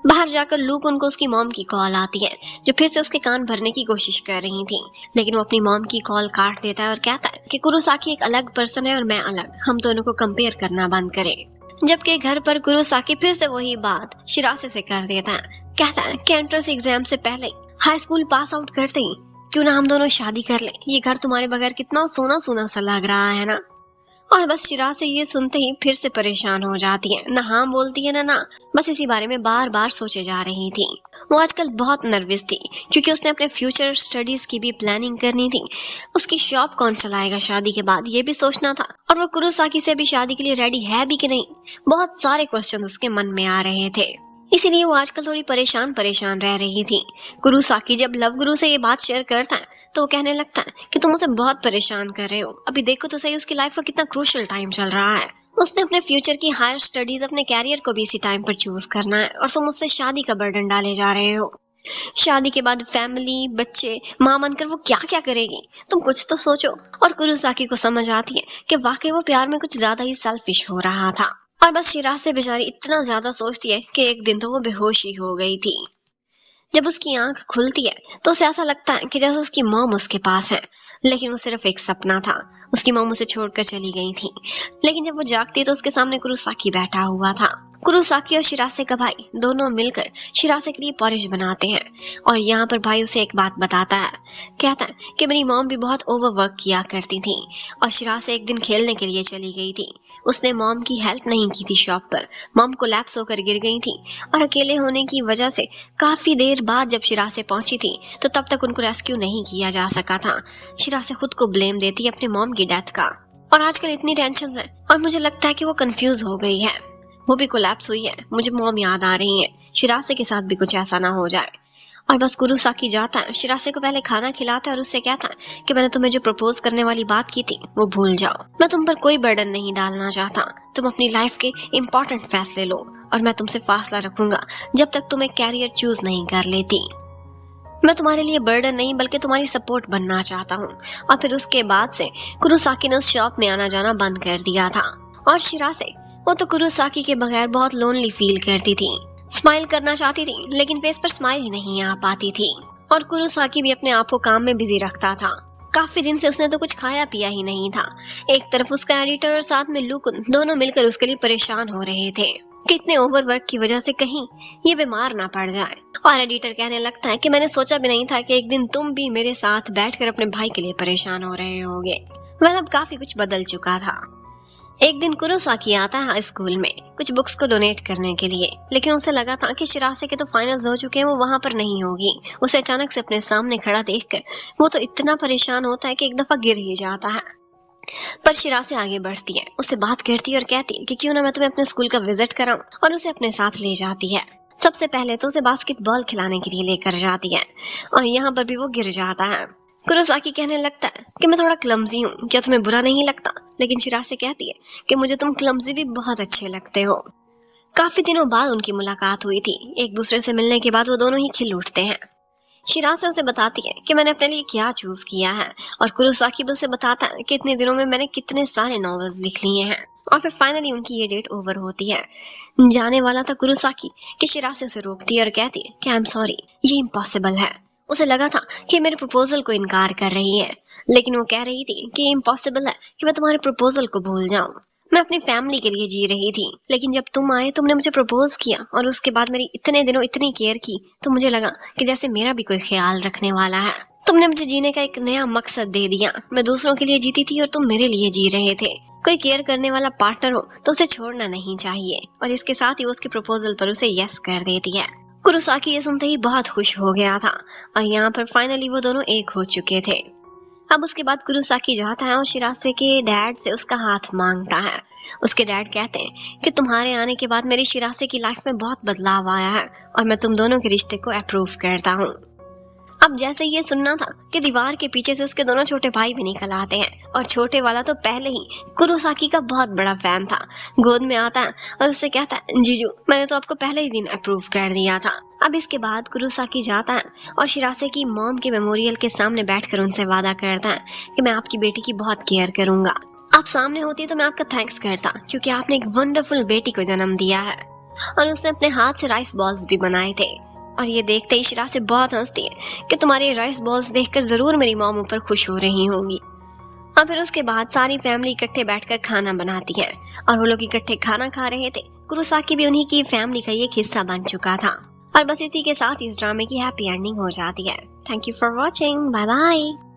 बाहर जाकर लुकुन को उसकी मॉम की कॉल आती है जो फिर से उसके कान भरने की कोशिश कर रही थी, लेकिन वो अपनी मॉम की कॉल काट देता है और कहता है कि कुरोसाकी एक अलग पर्सन है और मैं अलग, हम दोनों को कंपेयर करना बंद करें। जबकि घर पर कुरोसाकी फिर से वही बात शिरासे से कर देता है, कहता है कि एंट्रेंस एग्जाम से पहले हाई स्कूल पास आउट करते ही क्यों ना हम दोनों शादी कर लें, ये घर तुम्हारे बगैर कितना सोना सोना सा लग रहा है ना। और बस शिरासे ये सुनते ही फिर से परेशान हो जाती है, ना हाँ बोलती है ना, बस इसी बारे में बार बार सोचे जा रही थी। वो आजकल बहुत नर्वस थी क्योंकि उसने अपने फ्यूचर स्टडीज की भी प्लानिंग करनी थी, उसकी शॉप कौन चलाएगा शादी के बाद ये भी सोचना था, और वो कुरोसाकी से भी शादी के लिए रेडी है भी कि नहीं, बहुत सारे क्वेश्चन उसके मन में आ रहे थे। इसीलिए वो आजकल थोड़ी परेशान परेशान रह रही थी। कुरोसाकी जब लव गुरु से ये बात शेयर करता है तो वो कहने लगता है कि तुम उसे बहुत परेशान कर रहे हो, अभी देखो तो सही उसकी लाइफ का कितना क्रूशियल टाइम चल रहा है, उसने अपने फ्यूचर की हायर स्टडीज, अपने कैरियर को भी इसी टाइम पर चूज करना है और तुम उससे शादी का बर्डन डाले जा रहे हो। शादी के बाद फैमिली, बच्चे, माँ बनकर वो क्या क्या करेगी, तुम कुछ तो सोचो। और कुरोसाकी को समझ आती है कि वाकई वो प्यार में कुछ ज्यादा ही सेल्फिश हो रहा था। और बस शिरासे बेचारी इतना ज्यादा सोचती है कि एक दिन तो वो बेहोश ही हो गई थी। जब उसकी आंख खुलती है तो उसे ऐसा लगता है कि जैसे उसकी मॉम उसके पास है, लेकिन वो सिर्फ एक सपना था, उसकी मॉम उसे छोड़कर चली गई थी। लेकिन जब वो जागती है तो उसके सामने कुरोसाकी बैठा हुआ था। कुरोसाकी और शिरासे का भाई दोनों मिलकर शिरासे के लिए पॉरिश बनाते हैं और यहाँ पर भाई उसे एक बात बताता है, कहता है कि मेरी मॉम भी बहुत ओवरवर्क किया करती थी और शिरासे एक दिन खेलने के लिए चली गई थी, उसने मॉम की हेल्प नहीं की थी शॉप पर, मॉम कोलैप्स होकर गिर गई थी और अकेले होने की वजह से काफी देर बाद जब शिरासे पहुंची थी तो तब तक उनको रेस्क्यू नहीं किया जा सका था। शिरासे खुद को ब्लेम देती है अपने मॉम की डेथ का, और आजकल इतनी टेंशन है और मुझे लगता है कि वो कंफ्यूज हो गई है, वो भी कोलैप्स हुई है, मुझे मॉम याद आ रही है, शिरासे के साथ भी कुछ ऐसा ना हो जाए। और बस कुरोसाकी जाता है, शिरासे को पहले खाना खिलाता है और उससे कहता है कि मैंने तुम्हें जो प्रपोज करने वाली बात की थी वो भूल जाओ, मैं तुम पर कोई बर्डन नहीं डालना चाहता, तुम अपनी लाइफ के इम्पोर्टेंट फैसले लो और मैं तुमसे फासला रखूंगा जब तक तुम एक कैरियर चूज नहीं कर लेती। मैं तुम्हारे लिए बर्डन नहीं बल्कि तुम्हारी सपोर्ट बनना चाहता हूँ। और फिर उसके बाद से कुरोसाकी ने उस शॉप में आना जाना बंद कर दिया था। और शिरासे, वो तो कुरोसाकी के बगैर बहुत लोनली फील करती थी, स्माइल करना चाहती थी लेकिन फेस पर स्माइल ही नहीं आ पाती थी। और कुरोसाकी भी अपने आप को काम में बिजी रखता था, काफी दिन से उसने तो कुछ खाया पिया ही नहीं था। एक तरफ उसका एडिटर और साथ में लुकुन दोनों मिलकर उसके लिए परेशान हो रहे थे कि इतने ओवरवर्क की वजह से कहीं ये बीमार ना पड़ जाए। और एडिटर कहने लगता है कि मैंने सोचा भी नहीं था कि एक दिन तुम भी मेरे साथ बैठकर अपने भाई के लिए परेशान हो रहे होगे। वह अब काफी कुछ बदल चुका था। एक दिन कुरोसाकी आता है स्कूल में कुछ बुक्स को डोनेट करने के लिए, लेकिन उसे लगा था कि शिरासे के तो फाइनल्स हो चुके हैं, वो वहां पर नहीं होगी। उसे अचानक से अपने सामने खड़ा देखकर वो तो इतना परेशान होता है कि एक दफा गिर ही जाता है। पर शिरासे आगे बढ़ती है, उससे बात करती है और कहती है कि क्यों ना मैं तुम्हें अपने स्कूल का विजिट कराऊं, और उसे अपने साथ ले जाती है। सबसे पहले तो उसे बास्केटबॉल खिलाने के लिए लेकर जाती है और यहाँ पर भी वो गिर जाता है। कुरोसाकी कहने लगता है कि मैं थोड़ा क्लमजी हूँ, क्या तुम्हें बुरा नहीं लगता? लेकिन शिरासे कहती है कि मुझे तुम क्लमजी भी बहुत अच्छे लगते हो। काफी दिनों बाद उनकी मुलाकात हुई थी, एक दूसरे से मिलने के बाद वो दोनों ही खिल उठते हैं। शिरासे उसे बताती है कि मैंने अपने लिए क्या चूज किया है और कुरोसाकी भी उसे बताता है कि इतने दिनों में मैंने कितने सारे नॉवेल्स लिख लिए हैं। और फिर फाइनली उनकी ये डेट ओवर होती है। जाने वाला था कुरोसाकी कि शिरासे उसे रोकती है और कहती है कि आई एम सॉरी, ये इम्पॉसिबल है। उसे लगा था कि मेरे प्रपोजल को इनकार कर रही है, लेकिन वो कह रही थी कि इम्पॉसिबल है कि मैं तुम्हारे प्रपोजल को भूल जाऊं। मैं अपनी फैमिली के लिए जी रही थी, लेकिन जब तुम आए तुमने मुझे प्रपोज किया और उसके बाद मेरी इतने दिनों इतनी केयर की, तो मुझे लगा कि जैसे मेरा भी कोई ख्याल रखने वाला है। तुमने मुझे जीने का एक नया मकसद दे दिया। मैं दूसरों के लिए जीती थी और तुम मेरे लिए जी रहे थे। कोई केयर करने वाला पार्टनर हो तो उसे छोड़ना नहीं चाहिए। और इसके साथ ही वो उसके प्रपोजल पर उसे यस कर देती है। कुरोसाकी ये सुनते ही बहुत खुश हो गया था और यहाँ पर फाइनली वो दोनों एक हो चुके थे। अब उसके बाद कुरोसाकी जाता है और शिरासे के डैड से उसका हाथ मांगता है। उसके डैड कहते हैं कि तुम्हारे आने के बाद मेरी शिरासे की लाइफ में बहुत बदलाव आया है और मैं तुम दोनों के रिश्ते को अप्रूव करता हूँ। अब जैसे ये सुनना था कि दीवार के पीछे से उसके दोनों छोटे भाई भी निकल आते हैं और छोटे वाला तो पहले ही कुरोसाकी का बहुत बड़ा फैन था। गोद में आता है और उससे कहता है, जीजू मैंने तो आपको पहले ही दिन अप्रूव कर दिया था। अब इसके बाद कुरोसाकी जाता है और शिरासे की मॉम के मेमोरियल के सामने बैठकर उनसे वादा करता है कि मैं आपकी बेटी की बहुत केयर करूंगा। आप सामने होती तो मैं आपका थैंक्स करता क्योंकि आपने एक वंडरफुल बेटी को जन्म दिया है। और उसने अपने हाथ से राइस बॉल्स भी बनाए थे और ये देखते ही शिरासे बहुत हंसती है कि तुम्हारे राइस बॉल्स देखकर जरूर मेरी मॉम ऊपर खुश हो रही होंगी। और फिर उसके बाद सारी फैमिली इकट्ठे बैठकर खाना बनाती है और वो लोग इकट्ठे खाना खा रहे थे। कुरोसाकी भी उन्हीं की फैमिली का एक हिस्सा बन चुका था। और बस इसी के साथ इस ड्रामे की हैप्पी एंडिंग हो जाती है। Thank you for watching. Bye bye.